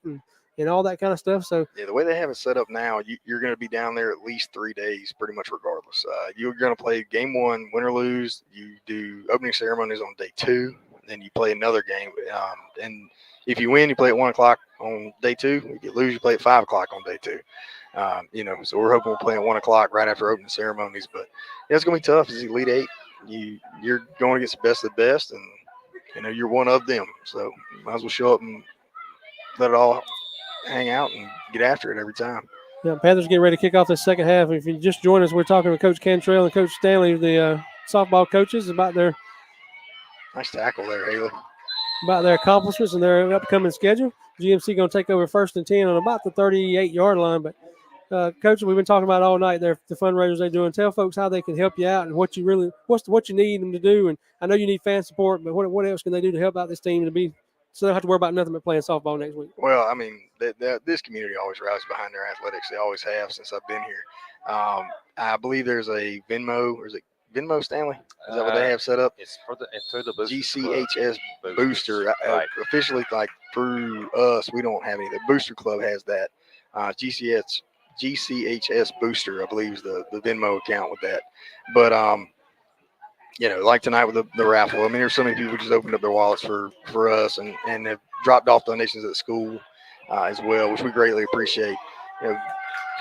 [SPEAKER 2] and all that kind of stuff. So
[SPEAKER 6] yeah, the way they have it set up now, you're going to be down there at least 3 days, pretty much regardless. You're going to play game 1, win or lose. You do opening ceremonies on day 2, then you play another game. And if you win, you play at 1 o'clock on day 2. If you lose, you play at 5 o'clock on day 2. So we're hoping we'll play at 1 o'clock right after opening ceremonies. But it's going to be tough. It's the Elite 8. You're going against the best of the best, and you're one of them. So you might as well show up and let it all hang out and get after it every time.
[SPEAKER 2] Yeah, Panthers getting ready to kick off the second half. If you just join us, we're talking with Coach Cantrell and Coach Stanley, the softball coaches, about their
[SPEAKER 6] nice tackle there, Haley.
[SPEAKER 2] About their accomplishments and their upcoming schedule. GMC going to take over 1st and 10 on about the 38-yard line. But, Coach, we've been talking about all night the fundraisers they're doing. Tell folks how they can help you out and what you need them to do. And I know you need fan support, but what else can they do to help out this team so they don't have to worry about nothing but playing softball next week?
[SPEAKER 6] Well, I mean, this community always rallies behind their athletics. They always have since I've been here. I believe there's a Venmo, or is it Venmo, Stanley? Is that what they have set up?
[SPEAKER 3] It's through the booster
[SPEAKER 6] GCHS
[SPEAKER 3] club.
[SPEAKER 6] Booster.
[SPEAKER 3] Right.
[SPEAKER 6] Officially, like through us, we don't have any. The Booster Club has that. GCHS Booster, I believe, is the Venmo account with that. But like tonight with the raffle. I mean, there's so many people who just opened up their wallets for us and have dropped off donations at the school as well, which we greatly appreciate.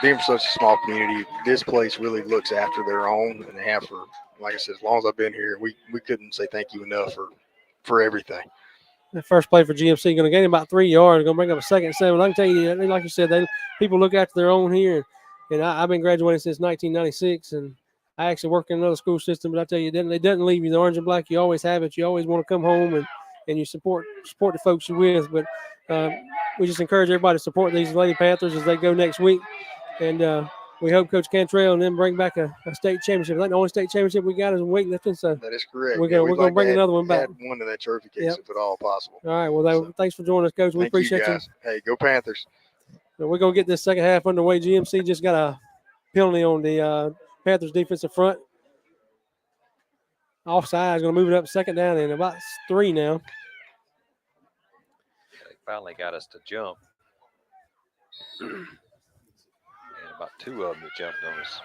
[SPEAKER 6] Being from such a small community, this place really looks after their own, and they have for, like I said, as long as I've been here. We couldn't say thank you enough for everything.
[SPEAKER 2] The first play for GMC going to gain about 3 yards. Going to bring up a 2nd and 7. I can tell you, like you said, people look after their own here. And I've been graduating since 1996, and I actually work in another school system. But I tell you, it doesn't leave you. The orange and black, you always have it. You always want to come home and you support the folks you're with. But we just encourage everybody to support these Lady Panthers as they go next week. And we hope Coach Cantrell and them bring back a state championship. I think the only state championship we got is in weightlifting. So
[SPEAKER 6] that is correct.
[SPEAKER 2] We're going to bring another one back.
[SPEAKER 6] Add one to that trophy case if at all possible.
[SPEAKER 2] All right. Well, thanks for joining us, Coach. We appreciate you.
[SPEAKER 6] Hey, go Panthers.
[SPEAKER 2] So we're going to get this second half underway. GMC just got a penalty on the Panthers defensive front. Offside is going to move it up 2nd down and about 3 now.
[SPEAKER 3] They finally got us to jump. And about 2 of them that jumped on us.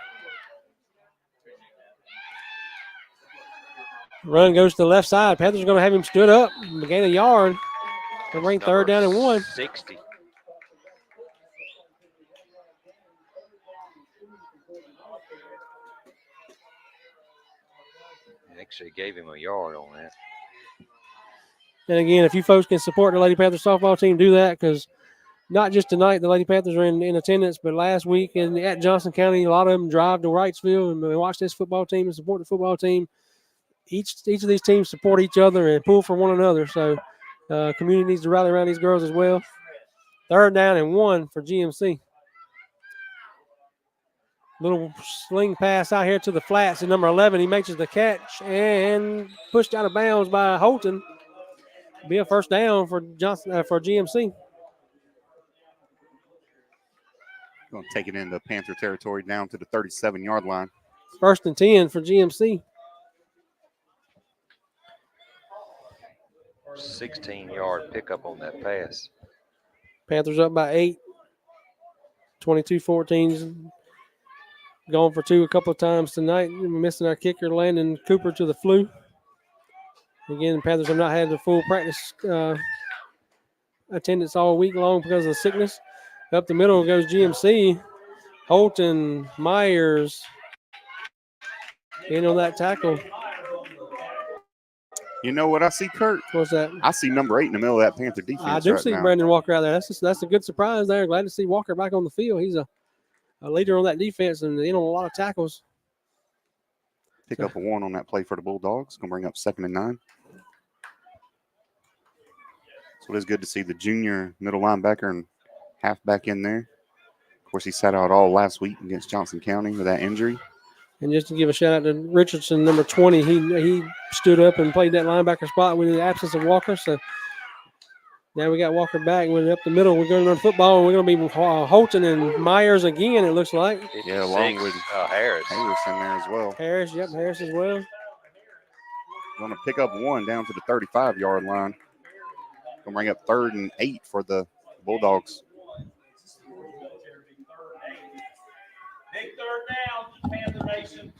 [SPEAKER 2] Run goes to the left side. Panthers are going to have him stood up. Gain a yard. They'll bring 3rd down and 1.
[SPEAKER 3] 60. Actually gave him a yard on that.
[SPEAKER 2] And again, if you folks can support the Lady Panthers softball team, do that, because not just tonight the Lady Panthers are in attendance, but last week at Johnson County, a lot of them drive to Wrightsville and they watch this football team and support the football team. Each of these teams support each other and pull for one another. So community needs to rally around these girls as well. 3rd down and 1 for GMC. Little sling pass out here to the flats. And number 11, he makes the catch and pushed out of bounds by Holton. Be a 1st down for GMC.
[SPEAKER 1] Going to take it into Panther territory down to the 37-yard line.
[SPEAKER 2] 1st and 10 for GMC.
[SPEAKER 3] 16-yard pickup on that pass.
[SPEAKER 2] Panthers up by 8. 22-14's gone for 2 a couple of times tonight. We're missing our kicker, Landon Cooper, to the flu. Again, Panthers have not had the full practice attendance all week long because of the sickness. Up the middle goes GMC. Holton, Myers in on that tackle.
[SPEAKER 1] You know what I see, Kurt?
[SPEAKER 2] What's that?
[SPEAKER 1] I see number 8 in the middle of that Panther defense.
[SPEAKER 2] I do
[SPEAKER 1] right
[SPEAKER 2] see
[SPEAKER 1] now.
[SPEAKER 2] Brandon Walker out there. That's a good surprise there. Glad to see Walker back on the field. He's a leader on that defense and in on a lot of tackles.
[SPEAKER 1] Pick up a 1 on that play for the Bulldogs. Going to bring up 2nd and 9. So it is good to see the junior middle linebacker and halfback in there. Of course, he sat out all last week against Johnson County with that injury.
[SPEAKER 2] And just to give a shout out to Richardson, number 20, he stood up and played that linebacker spot with the absence of Walker. So now we got Walker back. We're up the middle. We're going to run football, and we're going to be Holton and Myers again, it looks like.
[SPEAKER 1] Yeah, along with
[SPEAKER 3] Harris.
[SPEAKER 1] Harris in there as well.
[SPEAKER 2] Harris, yep, Harris as well.
[SPEAKER 1] Going to pick up one down to the 35-yard line. Going to bring up 3rd and 8 for the Bulldogs.
[SPEAKER 5] Big third down, Panther Nation.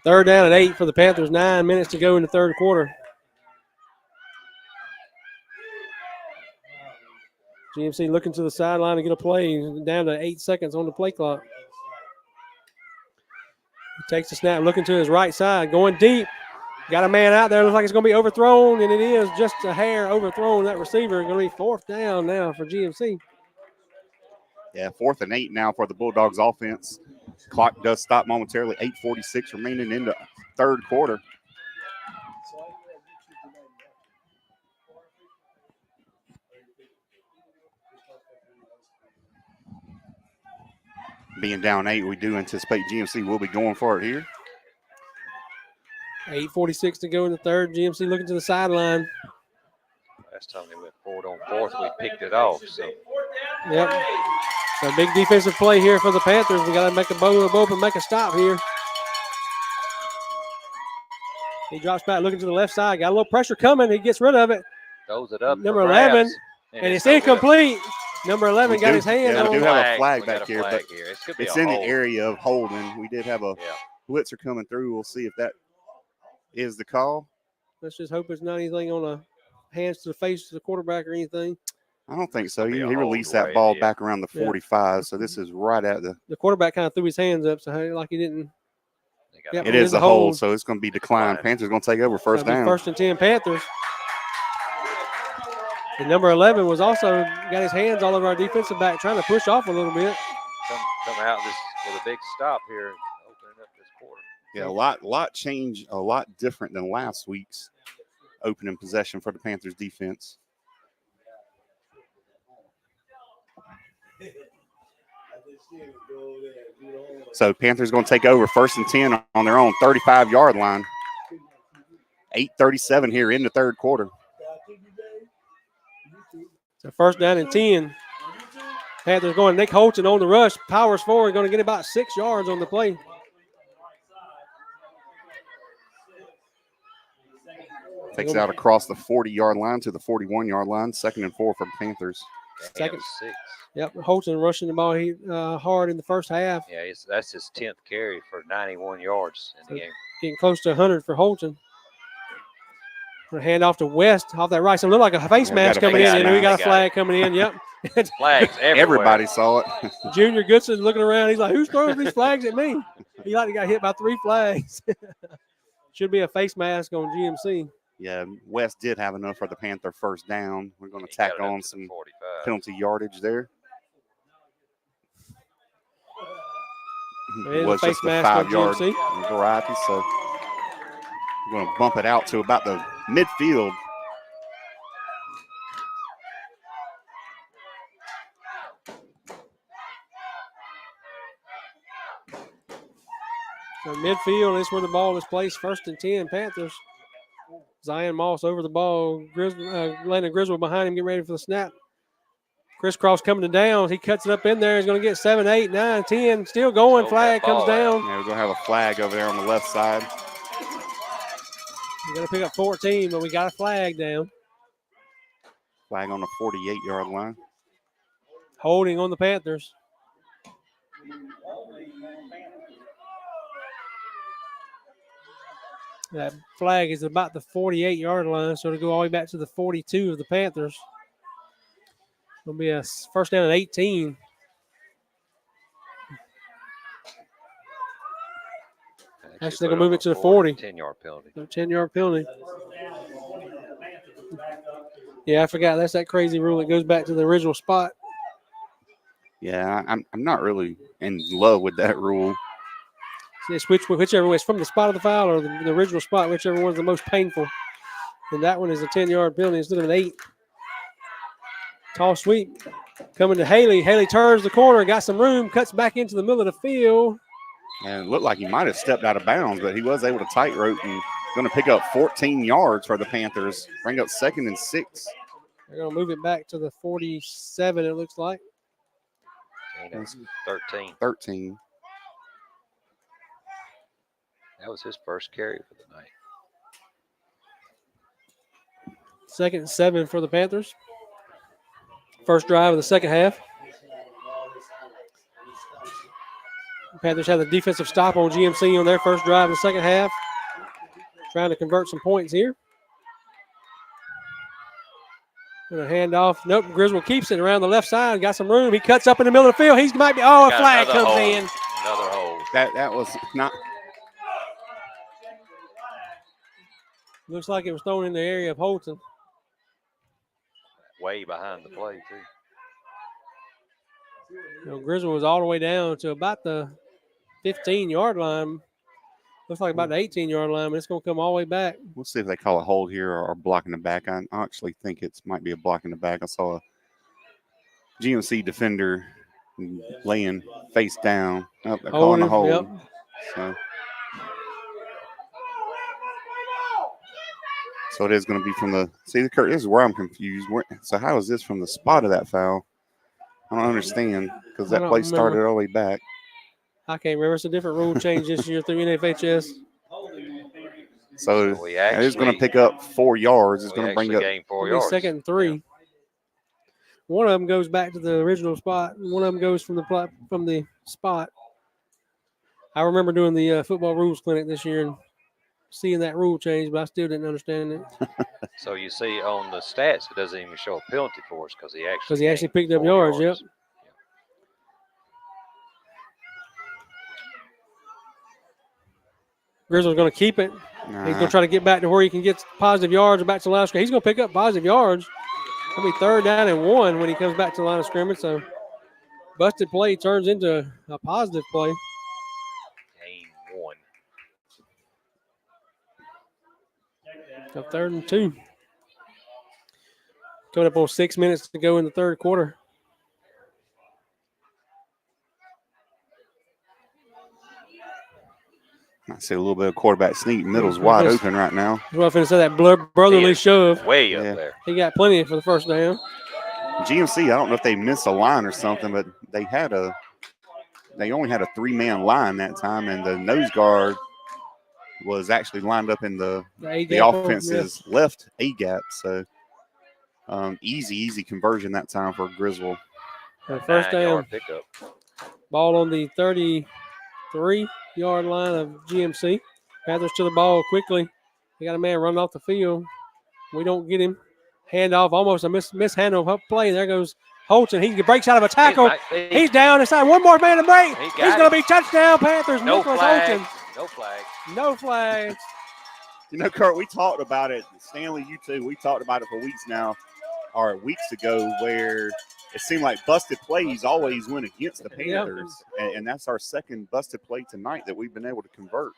[SPEAKER 2] Third down and 8 for the Panthers. 9 minutes to go in the third quarter. GMC looking to the sideline to get a play. Down to 8 seconds on the play clock. He takes the snap, looking to his right side, going deep. Got a man out there. Looks like it's going to be overthrown, and it is just a hair overthrown. That receiver going to be 4th down now for GMC.
[SPEAKER 1] Yeah, 4th and 8 now for the Bulldogs offense. Clock does stop momentarily. 8:46 remaining in the third quarter. Being down 8, we do anticipate GMC will be going for it here.
[SPEAKER 2] 8:46 to go in the third. GMC looking to the sideline.
[SPEAKER 3] Last time they went 4 on 4th, we picked it off. So
[SPEAKER 2] Yep. So big defensive play here for the Panthers. We got to make a bow and make a stop here. He drops back, looking to the left side. Got a little pressure coming. He gets rid of it.
[SPEAKER 3] throws it up.
[SPEAKER 2] Number
[SPEAKER 3] for
[SPEAKER 2] 11,
[SPEAKER 3] grabs,
[SPEAKER 2] and it's
[SPEAKER 3] no good.
[SPEAKER 2] incomplete. Number 11 got his hand
[SPEAKER 1] Yeah, we
[SPEAKER 2] on
[SPEAKER 1] do
[SPEAKER 2] it.
[SPEAKER 1] have a flag
[SPEAKER 3] We
[SPEAKER 1] back
[SPEAKER 3] got a
[SPEAKER 1] here,
[SPEAKER 3] flag
[SPEAKER 1] but
[SPEAKER 3] here. It could be
[SPEAKER 1] it's
[SPEAKER 3] a
[SPEAKER 1] in the
[SPEAKER 3] hold.
[SPEAKER 1] area of holding. We did have a
[SPEAKER 3] Yeah.
[SPEAKER 1] blitzer coming through. We'll see if that is the call.
[SPEAKER 2] Let's just hope it's not anything on the hands to the face of the quarterback or anything.
[SPEAKER 1] I don't think so.
[SPEAKER 3] It'll
[SPEAKER 1] He
[SPEAKER 3] be a
[SPEAKER 1] released
[SPEAKER 3] hold
[SPEAKER 1] that
[SPEAKER 3] right
[SPEAKER 1] ball
[SPEAKER 3] here.
[SPEAKER 1] back around the
[SPEAKER 2] Yeah.
[SPEAKER 1] 45, so this is right at the
[SPEAKER 2] The quarterback kind of threw his hands up, so like he didn't.
[SPEAKER 3] They got
[SPEAKER 2] Yep.
[SPEAKER 3] a
[SPEAKER 1] It
[SPEAKER 2] It
[SPEAKER 1] is
[SPEAKER 2] is a
[SPEAKER 1] a hold,
[SPEAKER 2] hold.
[SPEAKER 1] so it's going to be declined.
[SPEAKER 3] Decline.
[SPEAKER 1] Panthers going to take over first
[SPEAKER 2] That'll be
[SPEAKER 1] down.
[SPEAKER 2] 1st and 10 Panthers. And number 11 was also got his hands all over our defensive back, trying to push off a little bit.
[SPEAKER 3] come out this with a big stop here, opening up this quarter.
[SPEAKER 1] Yeah, a lot change, a lot different than last week's opening possession for the Panthers defense. So Panthers going to take over 1st and 10 on their own 35-yard line. 8:37 here in the third quarter.
[SPEAKER 2] So 1st down and 10. Panthers going. Nick Holton on the rush. Powers forward. Going to get about 6 yards on the play.
[SPEAKER 1] Takes it out across the 40-yard line to the 41-yard line. 2nd and 4 for the Panthers.
[SPEAKER 2] Second.
[SPEAKER 3] 6.
[SPEAKER 2] Yep. Holton rushing the ball hard in the first half.
[SPEAKER 3] Yeah, that's his 10th carry for 91 yards in the game.
[SPEAKER 2] Getting close to 100 for Holton. Gonna hand off to West off that right side. Look like a face
[SPEAKER 1] Yeah,
[SPEAKER 2] mask
[SPEAKER 1] got a
[SPEAKER 2] coming
[SPEAKER 1] face
[SPEAKER 2] in. And we got
[SPEAKER 3] mask.
[SPEAKER 2] a flag coming in. Yep.
[SPEAKER 3] Flags everywhere.
[SPEAKER 1] Everybody saw it.
[SPEAKER 2] Junior Goodson looking around. He's like, who's throwing these flags at me? He like got hit by 3 flags. Should be a face mask on GMC.
[SPEAKER 1] Yeah, West did have enough for the Panther first down. We're going to
[SPEAKER 3] He got
[SPEAKER 1] tack
[SPEAKER 3] it up
[SPEAKER 1] on
[SPEAKER 3] to the
[SPEAKER 1] some
[SPEAKER 3] 45.
[SPEAKER 1] penalty yardage there.
[SPEAKER 2] It is
[SPEAKER 1] It
[SPEAKER 2] a
[SPEAKER 1] was
[SPEAKER 2] face
[SPEAKER 1] just the
[SPEAKER 2] mask on
[SPEAKER 1] 5-yard
[SPEAKER 2] GMC.
[SPEAKER 1] variety, so we're going to bump it out to about the midfield.
[SPEAKER 2] So midfield is where the ball is placed. 1st and 10 Panthers. Zion Moss over the ball. Landon Griswold behind him, getting ready for the snap. Crisscross coming to down. He cuts it up in there. He's going to get 7, 8, 9, 10. Still going.
[SPEAKER 3] Throw
[SPEAKER 2] Flag
[SPEAKER 3] that ball
[SPEAKER 2] comes down.
[SPEAKER 1] Yeah, we're going to have a flag over there on the left side.
[SPEAKER 2] We're going to pick up 14, but we got a flag down.
[SPEAKER 1] Flag on the 48-yard line.
[SPEAKER 2] Holding on the Panthers. That flag is about the 48-yard line, so it'll go all the way back to the 42 of the Panthers. It'll be a 1st down and 18. Actually, they're going to move it to the 40.
[SPEAKER 3] 10-yard penalty.
[SPEAKER 2] 10-yard penalty. Yeah, I forgot. That's that crazy rule. It goes back to the original spot.
[SPEAKER 1] Yeah, I'm not really in love with that rule.
[SPEAKER 2] So they switch whichever way. It's from the spot of the foul or the original spot, whichever one's the most painful. And that one is a 10-yard penalty instead of an 8. Tall sweep coming to Haley. Haley turns the corner, got some room, cuts back into the middle of the field.
[SPEAKER 1] And it looked like he might have stepped out of bounds, but he was able to tightrope and going to pick up 14 yards for the Panthers. Bring up 2nd and 6.
[SPEAKER 2] They're going to move it back to the 47, it looks like.
[SPEAKER 3] 13.
[SPEAKER 1] 13.
[SPEAKER 3] That was his first carry for the night.
[SPEAKER 2] 2nd and 7 for the Panthers. First drive of the second half. The Panthers had the defensive stop on GMC on their first drive of the second half. Trying to convert some points here. Going to hand off. Nope, Griswold keeps it around the left side. Got some room. He cuts up in the middle of the field. He might be. Oh, a flag comes in.
[SPEAKER 3] Another hold.
[SPEAKER 1] That was not.
[SPEAKER 2] Looks like it was thrown in the area of Holton.
[SPEAKER 3] Way behind the play, too.
[SPEAKER 2] You know, Griswold was all the way down to about the 15-yard line. Looks like about the 18-yard line, but it's going to come all the way back.
[SPEAKER 1] We'll see if they call a hold here or blocking the back. I actually think it might be a blocking the back. I saw a GMC defender laying face down. Oh, they're calling a hold.
[SPEAKER 2] Yep.
[SPEAKER 1] So it is going to be from the – see, Kurt, this is where I'm confused. So how is this from the spot of that foul? I don't understand because that play started all the way back.
[SPEAKER 2] I can't remember. It's a different rule change this year through NFHS.
[SPEAKER 1] So it is going to pick up 4 yards. It's going to bring up
[SPEAKER 3] 4 yards.
[SPEAKER 2] 2nd and 3. Yeah. One of them goes back to the original spot. One of them goes from the spot. I remember doing the football rules clinic this year and seeing that rule change, but I still didn't understand it.
[SPEAKER 3] So you see on the stats, it doesn't even show a penalty for us because he actually
[SPEAKER 2] picked up yards. Yep. Griswold's going to keep it. He's going to try to get back to where he can get positive yards or back to the line of scrimmage. He's going to pick up positive yards. It'll be 3rd down and 1 when he comes back to the line of scrimmage. So busted play turns into a positive play.
[SPEAKER 3] Game 1.
[SPEAKER 2] So 3rd and 2. Coming up on 6 minutes to go in the third quarter.
[SPEAKER 1] I see a little bit of quarterback sneak. Middle's wide open right now.
[SPEAKER 2] Well, I finished that brotherly shove.
[SPEAKER 3] Way up there.
[SPEAKER 2] He got plenty for the first down.
[SPEAKER 1] GMC, I don't know if they missed a line or something, but they only had a 3-man line that time, and the nose guard was actually lined up in the offense's left A gap. So easy conversion that time for Griswold.
[SPEAKER 2] First down.
[SPEAKER 3] Pickup.
[SPEAKER 2] Ball on the 33-yard line of GMC. Panthers to the ball quickly. They got a man running off the field. We don't get him. Handoff, almost a mishandle up play. There goes Holton. He breaks out of a tackle. He's down inside. One more man to break. He's going to be touchdown Panthers.
[SPEAKER 3] No
[SPEAKER 2] Nicholas
[SPEAKER 3] flag.
[SPEAKER 2] Holton.
[SPEAKER 3] No flag.
[SPEAKER 2] No flags.
[SPEAKER 1] You know, Kurt, we talked about it. Stanley, you too. We talked about it for weeks now, or weeks ago, where it seemed like busted plays always went against the Panthers. And that's our second busted play tonight that we've been able to convert.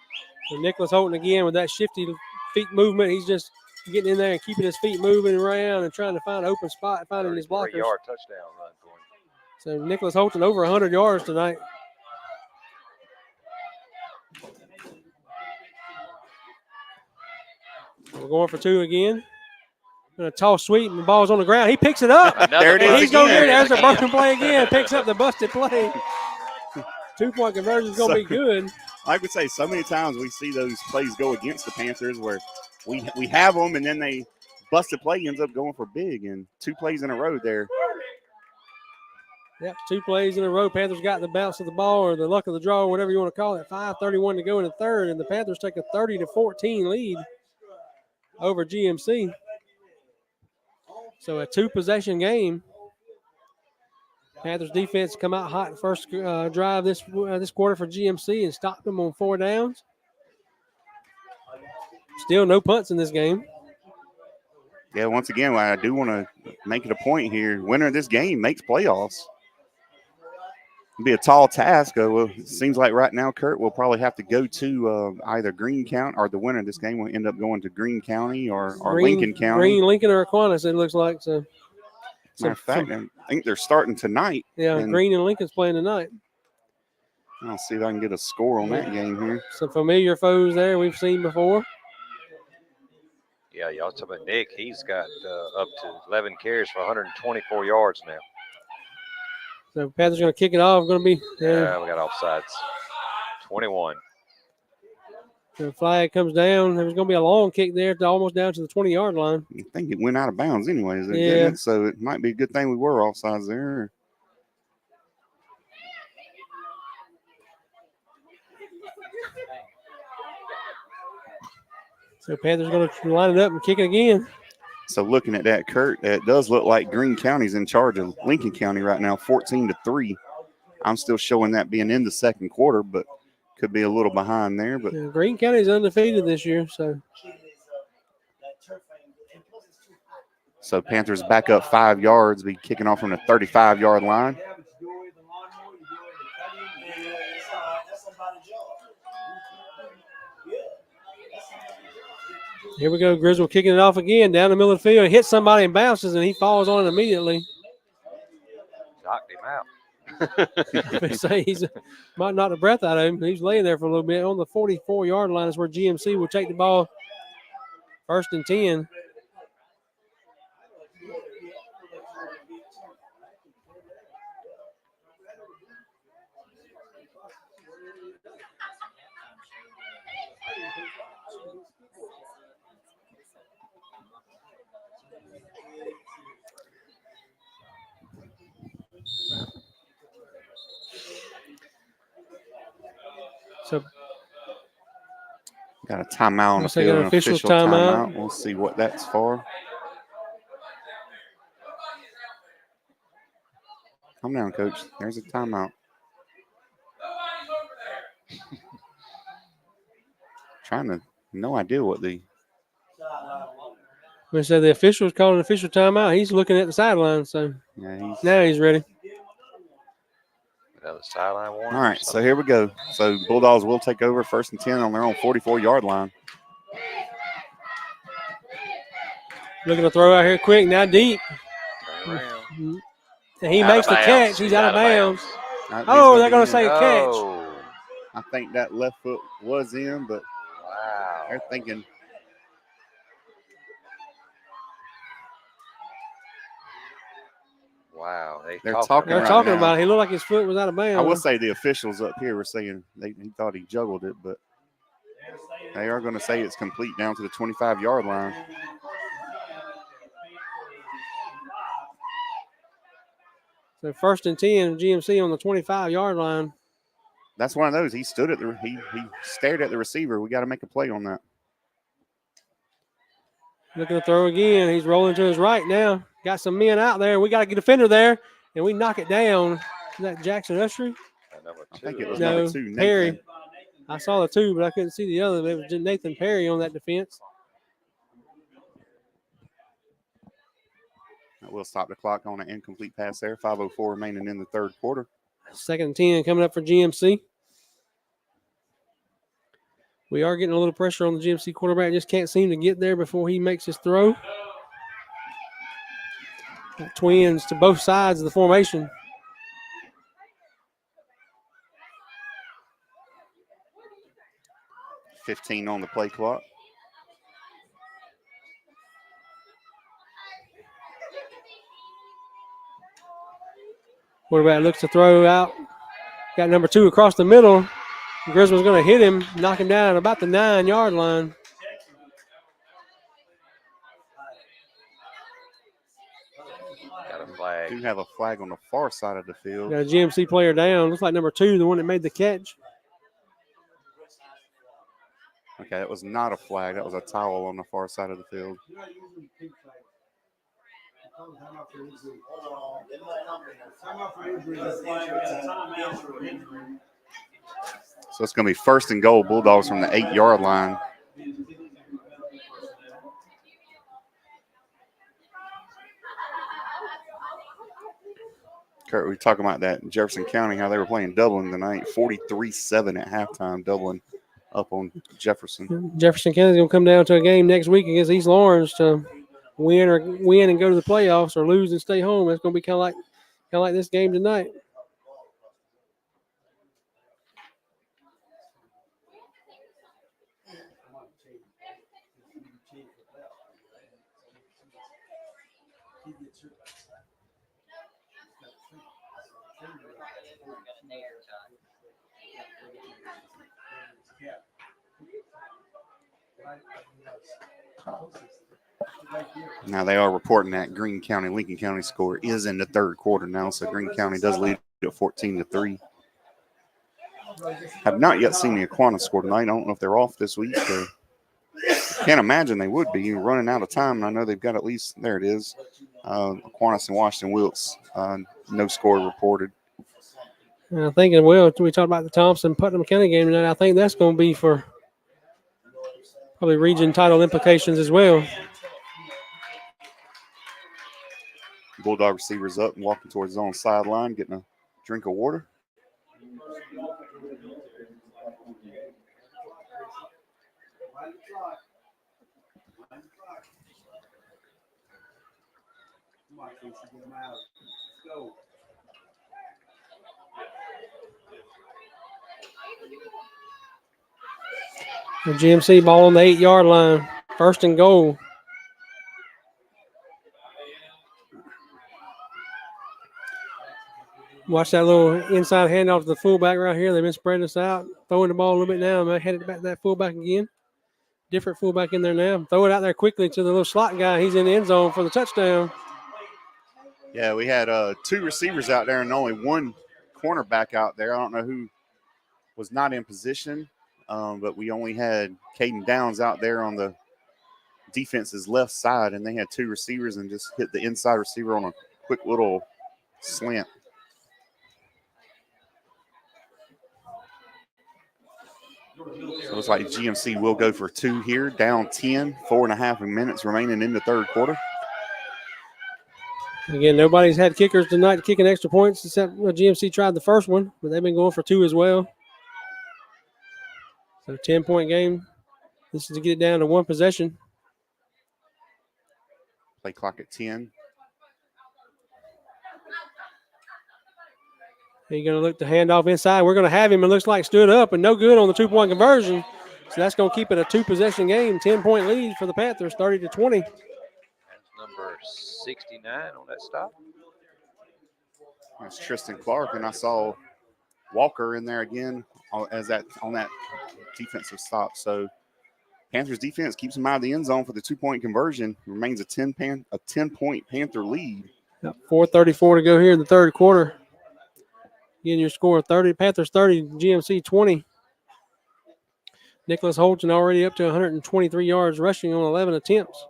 [SPEAKER 2] So Nicholas Holton again with that shifty feet movement. He's just getting in there and keeping his feet moving around and trying to find an open spot, finding his blockers.
[SPEAKER 3] 3-yard touchdown run for him.
[SPEAKER 2] So Nicholas Holton over 100 yards tonight. We're going for 2 again. And a tall sweep, and the ball's on the ground. He picks it up.
[SPEAKER 1] There it is.
[SPEAKER 2] He's going there. There's a broken play again. Picks up the busted play. 2-point conversion is going to be good.
[SPEAKER 1] I would say so many times we see those plays go against the Panthers where we have them and then they busted play ends up going for big, and 2 plays in a row there.
[SPEAKER 2] Yep, 2 plays in a row. Panthers got the bounce of the ball or the luck of the draw, or whatever you want to call it. 5:31 to go in the third, and the Panthers take a 30-14 lead over GMC. So a 2-possession game. Panthers defense come out hot first drive this quarter for GMC and stopped them on 4 downs. Still no punts in this game.
[SPEAKER 1] Yeah, once again, I do want to make it a point here. Winner of this game makes playoffs. Be a tall task. Well, it seems like right now, Kurt, we'll probably have to go to either Greene County, or the winner of this game will end up going to Greene County or Lincoln County.
[SPEAKER 2] Green, Lincoln, or Aquinas, it looks like. So,
[SPEAKER 1] Matter of fact, I think they're starting tonight.
[SPEAKER 2] yeah,
[SPEAKER 1] and
[SPEAKER 2] Green and Lincoln's playing tonight.
[SPEAKER 1] I'll see if I can get a score on that game here.
[SPEAKER 2] Some familiar foes there we've seen before.
[SPEAKER 3] Yeah, y'all talking about Nick. He's got up to 11 carries for 124 yards now.
[SPEAKER 2] So Panthers going to kick it off. Going to be
[SPEAKER 3] Yeah, we got offsides. 21.
[SPEAKER 2] the flag comes down. There's going to be a long kick there, to almost down to the 20-yard line.
[SPEAKER 1] I think it went out of bounds anyways,
[SPEAKER 2] Yeah.
[SPEAKER 1] didn't it? So it might be a good thing we were offsides there.
[SPEAKER 2] So Panthers going to line it up and kick it again.
[SPEAKER 1] So looking at that, Kurt, it does look like Greene County's in charge of Lincoln County right now, 14-3. I'm still showing that being in the second quarter, but could be a little behind there. But
[SPEAKER 2] Yeah, Greene County's undefeated this year.
[SPEAKER 1] So Panthers back up 5 yards, be kicking off from the 35-yard line.
[SPEAKER 2] Here we go. Griswold kicking it off again down the middle of the field. Hits somebody and bounces, and he falls on it immediately.
[SPEAKER 3] Knocked him out.
[SPEAKER 2] I say he's might knock the breath out of him. He's laying there for a little bit. On the 44-yard line is where GMC will take the ball. 1st and 10. So
[SPEAKER 1] Got a timeout on the
[SPEAKER 2] Looks like
[SPEAKER 1] field,
[SPEAKER 2] an
[SPEAKER 1] an
[SPEAKER 2] official
[SPEAKER 1] official
[SPEAKER 2] timeout.
[SPEAKER 1] timeout. We'll see what that's for. Come down, Coach. There's a timeout. Trying to, no idea what the.
[SPEAKER 2] we said the official's calling an official timeout. He's looking at the sideline, so
[SPEAKER 1] Yeah,
[SPEAKER 2] now he's ready.
[SPEAKER 3] Another sideline warning.
[SPEAKER 1] All right, so here we go. So Bulldogs will take over 1st and 10 on their own 44-yard line.
[SPEAKER 2] Looking to throw out here quick, now deep.
[SPEAKER 3] Turn around.
[SPEAKER 2] And he
[SPEAKER 3] Out
[SPEAKER 2] makes
[SPEAKER 3] of
[SPEAKER 2] the
[SPEAKER 3] bounds.
[SPEAKER 2] catch. He's out of bounds.
[SPEAKER 1] He's
[SPEAKER 2] Oh, they're
[SPEAKER 1] be
[SPEAKER 2] going
[SPEAKER 1] in.
[SPEAKER 2] to say catch.
[SPEAKER 3] Oh,
[SPEAKER 1] I think that left foot was in, but
[SPEAKER 3] wow.
[SPEAKER 1] they're thinking.
[SPEAKER 3] Wow.
[SPEAKER 1] They're
[SPEAKER 3] talking
[SPEAKER 1] talking
[SPEAKER 2] They're
[SPEAKER 1] right
[SPEAKER 2] talking
[SPEAKER 1] now.
[SPEAKER 2] about it. He looked like his foot was out of bounds.
[SPEAKER 1] I will say the officials up here were saying he thought he juggled it, but they are going to say it's complete down to the 25-yard line.
[SPEAKER 2] So 1st and 10, GMC on the 25-yard line.
[SPEAKER 1] That's one of those. He stood at the he stared at the receiver. We got to make a play on that.
[SPEAKER 2] Looking to throw again. He's rolling to his right now. Got some men out there. We got a defender there, and we knock it down. Is that Jackson Ushery?
[SPEAKER 3] Number
[SPEAKER 1] I
[SPEAKER 3] 2.
[SPEAKER 1] think it was
[SPEAKER 2] No,
[SPEAKER 1] number 2, Nathan.
[SPEAKER 2] Perry. I saw the 2, but I couldn't see the other. It was Nathan Perry on that defense.
[SPEAKER 1] We'll stop the clock on an incomplete pass there. 5:04 remaining in the third quarter.
[SPEAKER 2] 2nd and 10 coming up for GMC. We are getting a little pressure on the GMC quarterback. Just can't seem to get there before he makes his throw. Got twins to both sides of the formation.
[SPEAKER 1] $15 on the play clock.
[SPEAKER 2] Quarterback looks to throw out. Got number 2 across the middle. Griswold's going to hit him, knock him down about the 9-yard line.
[SPEAKER 3] Got a flag.
[SPEAKER 1] Do have a flag on the far side of the field.
[SPEAKER 2] Got a GMC player down. Looks like number 2, the one that made the catch.
[SPEAKER 1] Okay, that was not a flag. That was a towel on the far side of the field. So it's going to be 1st and goal, Bulldogs from the 8-yard line. Kurt, we were talking about that in Jefferson County, how they were playing Dublin tonight. 43-7 at halftime. Dublin up on Jefferson.
[SPEAKER 2] Jefferson County's going to come down to a game next week against East Lawrence to win and go to the playoffs, or lose and stay home. It's going to be kind of like this game tonight.
[SPEAKER 1] Now they are reporting that Greene County, Lincoln County score is in the third quarter now, so Greene County does lead at 14-3. Have not yet seen the Aquinas score tonight. I don't know if they're off this week. Or can't imagine they would be. Running out of time, and I know they've got at least, there it is, Aquinas and Washington Wilkes, no score reported.
[SPEAKER 2] And I'm thinking, well, we talked about the Thompson-Putnam County game tonight. I think that's going to be for probably region title implications as well.
[SPEAKER 1] Bulldog receivers up and walking towards his own sideline, getting a drink of water.
[SPEAKER 2] The GMC ball on the 8-yard line. First and goal. Watch that little inside handoff to the fullback right here. They've been spreading us out, throwing the ball a little bit now. I'm headed back to that fullback again. Different fullback in there now. Throw it out there quickly to the little slot guy. He's in the end zone for the touchdown.
[SPEAKER 1] Yeah, we had 2 receivers out there and only 1 cornerback out there. I don't know who was not in position, but we only had Caden Downs out there on the defense's left side, and they had 2 receivers and just hit the inside receiver on a quick little slant. So it looks like GMC will go for 2 here, down 10, 4.5 minutes remaining in the third quarter.
[SPEAKER 2] Again, nobody's had kickers tonight kicking extra points except GMC tried the first one, but they've been going for 2 as well. So 10-point game. This is to get it down to 1 possession.
[SPEAKER 1] Play clock at 10.
[SPEAKER 2] He's going to look to hand off inside. We're going to have him. It looks like stood up and no good on the 2-point conversion. So that's going to keep it a 2-possession game. 10-point lead for the Panthers, 30-20.
[SPEAKER 3] That's number 69 on that stop.
[SPEAKER 1] That's Tristan Clark, and I saw Walker in there again as that on that defensive stop. So Panthers defense keeps them out of the end zone for the 2-point conversion. Remains a 10-point Panther lead.
[SPEAKER 2] 4:34 to go here in the third quarter. Again, your score 30, Panthers 30, GMC 20. Nicholas Holton already up to 123 yards rushing on 11 attempts.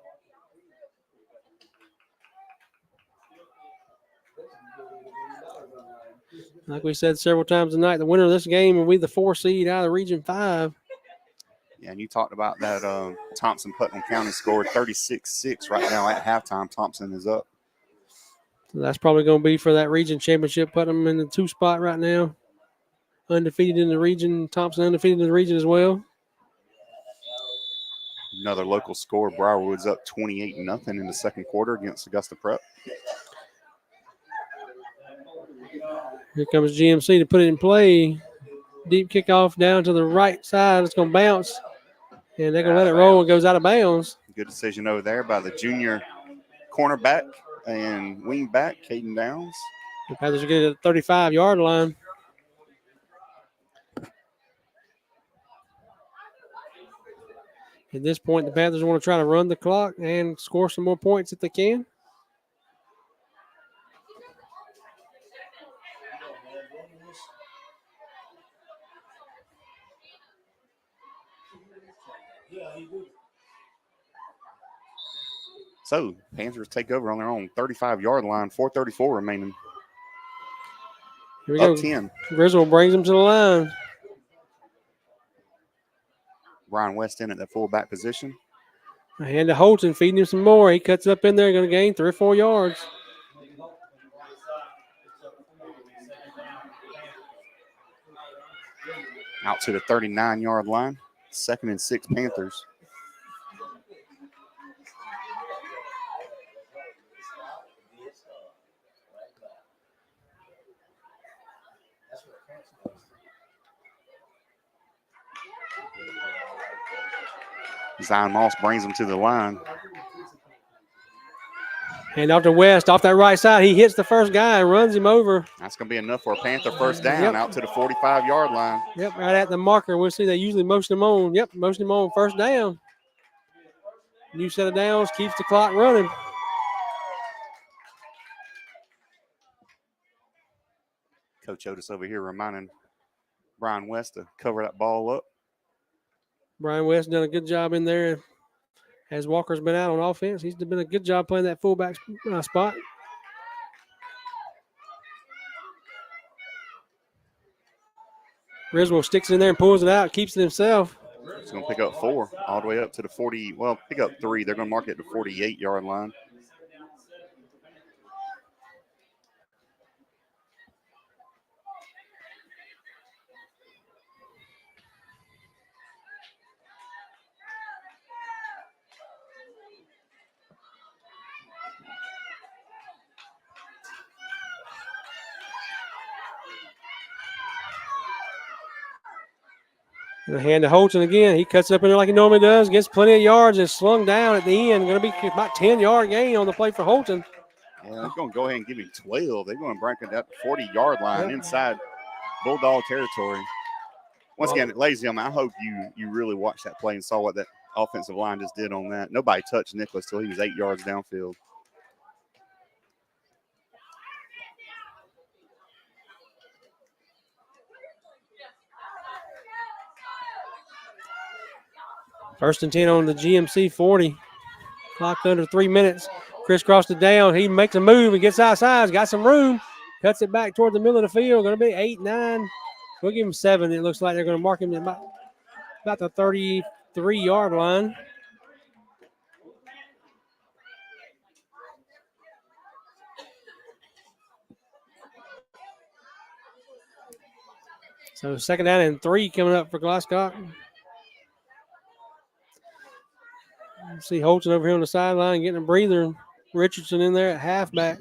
[SPEAKER 2] Like we said several times tonight, the winner of this game will be the 4 seed out of Region 5.
[SPEAKER 1] Yeah, and you talked about that Thompson-Putnam County scored 36-6 right now at halftime. Thompson is up.
[SPEAKER 2] So that's probably going to be for that region championship. Put them in the 2 spot right now. Undefeated in the region. Thompson undefeated in the region as well.
[SPEAKER 1] Another local score. Briarwood's up 28-0 in the second quarter against Augusta Prep.
[SPEAKER 2] Here comes GMC to put it in play. Deep kickoff down to the right side. It's going to bounce. And they're going to let it roll. It goes out of bounds.
[SPEAKER 1] Good decision over there by the junior cornerback and wing back, Caden Downs.
[SPEAKER 2] The Panthers are getting to the 35-yard line. At this point, the Panthers want to try to run the clock and score some more points if they can.
[SPEAKER 1] So, Panthers take over on their own 35-yard line, 4:34 remaining.
[SPEAKER 2] Here we
[SPEAKER 1] Up
[SPEAKER 2] go.
[SPEAKER 1] 10.
[SPEAKER 2] Griswold brings them to the line.
[SPEAKER 1] Brian West in at the fullback position.
[SPEAKER 2] A hand to Holton, feeding him some more. He cuts up in there, going to gain 3 or 4 yards.
[SPEAKER 1] Out to the 39-yard line. 2nd and 6 Panthers. Zion Moss brings him to the line.
[SPEAKER 2] And off to West, off that right side. He hits the first guy and runs him over.
[SPEAKER 1] That's going to be enough for a Panther first down.
[SPEAKER 2] Yep.
[SPEAKER 1] Out to the 45-yard line.
[SPEAKER 2] Yep, right at the marker. We'll see they usually motion him on. Yep, motion him on first down. New set of downs, keeps the clock running.
[SPEAKER 1] Coach Otis over here reminding Brian West to cover that ball up.
[SPEAKER 2] Brian West done a good job in there. As Walker's been out on offense, he's been a good job playing that fullback spot. Griswold sticks in there and pulls it out, keeps it himself.
[SPEAKER 1] He's going to pick up 4 all the way up to the 40. Well, pick up 3. They're going to mark it at the 48-yard line.
[SPEAKER 2] And a hand to Holton again. He cuts up in there like he normally does, gets plenty of yards and slung down at the end. Going to be about 10-yard gain on the play for Holton.
[SPEAKER 1] Yeah, they're going to go ahead and give him 12. They're going to break it at the 40-yard line inside Bulldog territory. Once again, ladies and gentlemen, I hope you really watched that play and saw what that offensive line just did on that. Nobody touched Nicholas till he was 8 yards downfield.
[SPEAKER 2] First and 10 on the GMC 40. Clock under 3 minutes. Crisscrossed it down. He makes a move. He gets outside. Got some room. Cuts it back toward the middle of the field. Going to be 8, 9. We'll give him 7. It looks like they're going to mark him at about the 33-yard line. So 2nd down and 3 coming up for Glasscock. See Holton over here on the sideline getting a breather. Richardson in there at halfback.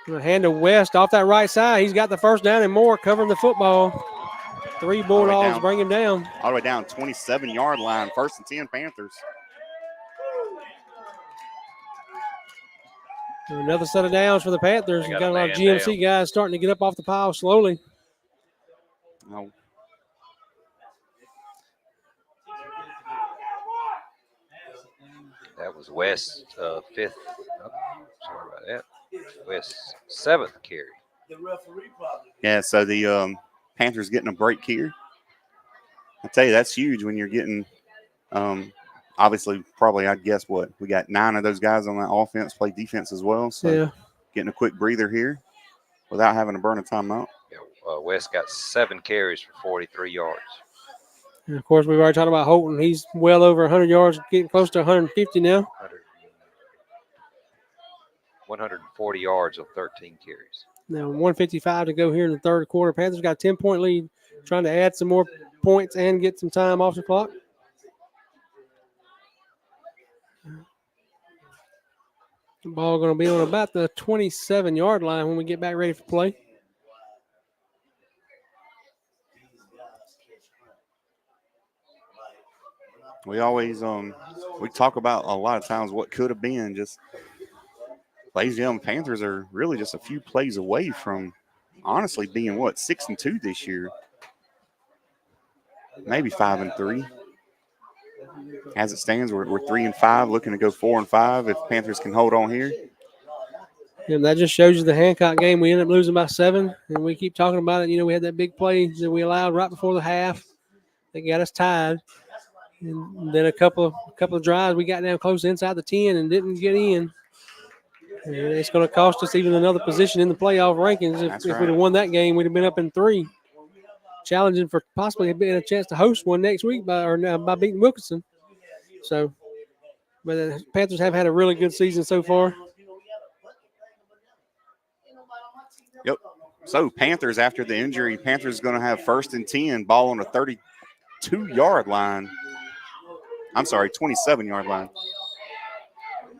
[SPEAKER 2] A hand to West off that right side. He's got the first down and more covering the football. 3 Bulldogs bring him down.
[SPEAKER 1] All the way down 27-yard line. 1st and 10 Panthers.
[SPEAKER 2] Another set of downs for the Panthers.
[SPEAKER 3] They
[SPEAKER 2] Got
[SPEAKER 3] got
[SPEAKER 2] a lot of
[SPEAKER 3] a man
[SPEAKER 2] GMC guys starting to get up off the pile slowly.
[SPEAKER 1] No.
[SPEAKER 3] That was West's 5th. Oh, sorry about that. West's 7th carry.
[SPEAKER 1] Yeah, so the Panthers getting a break here. I tell you, that's huge when you're getting, obviously, probably, I'd guess what? We got 9 of those guys on that offense play defense as well. So
[SPEAKER 2] Yeah.
[SPEAKER 1] getting a quick breather here without having to burn a timeout.
[SPEAKER 3] Yeah, West got 7 carries for 43 yards.
[SPEAKER 2] And of course, we've already talked about Holton. He's well over 100 yards, getting close to 150 now.
[SPEAKER 3] 140 yards on 13 carries.
[SPEAKER 2] Now 155 to go here in the third quarter. Panthers got a 10-point lead, trying to add some more points and get some time off the clock. The ball going to be on about the 27-yard line when we get back ready for play.
[SPEAKER 1] We always we talk about a lot of times what could have been. Just ladies and gentlemen, Panthers are really just a few plays away from honestly being 6-2 this year, maybe 5-3. As it stands, we're 3-5, looking to go 4-5 if Panthers can hold on here.
[SPEAKER 2] And that just shows you the Hancock game. We ended up losing by 7, and we keep talking about it. You know, we had that big play that we allowed right before the half that got us tied. And then a couple of drives, we got down close inside the 10 and didn't get in. And it's going to cost us even another position in the playoff rankings. If we'd have won that game, we'd have been up in 3. Challenging for possibly being a chance to host one next week by beating Wilkinson. So, but the Panthers have had a really good season so far.
[SPEAKER 1] Yep. So Panthers, after the injury, Panthers is going to have 1st and 10, ball on a 32-yard line. I'm sorry, 27-yard line.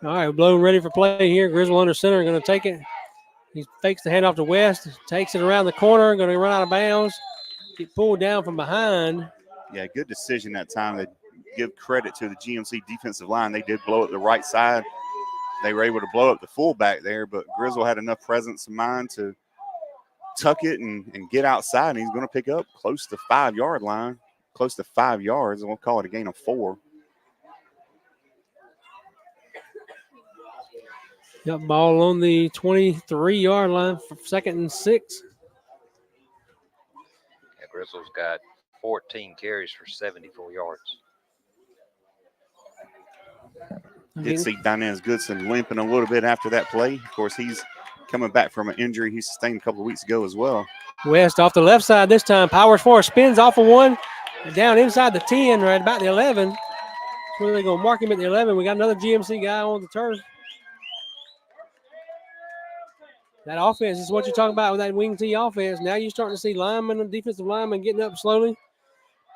[SPEAKER 2] All right, Blown ready for play here. Griswold under center, going to take it. He fakes the handoff to West, takes it around the corner, going to run out of bounds. Get pulled down from behind.
[SPEAKER 1] Yeah, good decision that time to give credit to the GMC defensive line. They did blow up the right side. They were able to blow up the fullback there, but Griswold had enough presence of mind to tuck it and get outside, and he's going to pick up close to 5-yard line, close to 5 yards, and we'll call it a gain of 4.
[SPEAKER 2] Got ball on the 23-yard line for 2nd and 6.
[SPEAKER 3] Yeah, Grizzle's got 14 carries for 74 yards.
[SPEAKER 1] Did see Dinez Goodson limping a little bit after that play. Of course, he's coming back from an injury he sustained a couple of weeks ago as well.
[SPEAKER 2] West off the left side this time. Powers forward, spins off of one. Down inside the 10, right about the 11. Where they going to mark him at the 11. We got another GMC guy on the turf. That offense is what you're talking about with that wing T offense. Now you're starting to see linemen and defensive linemen getting up slowly.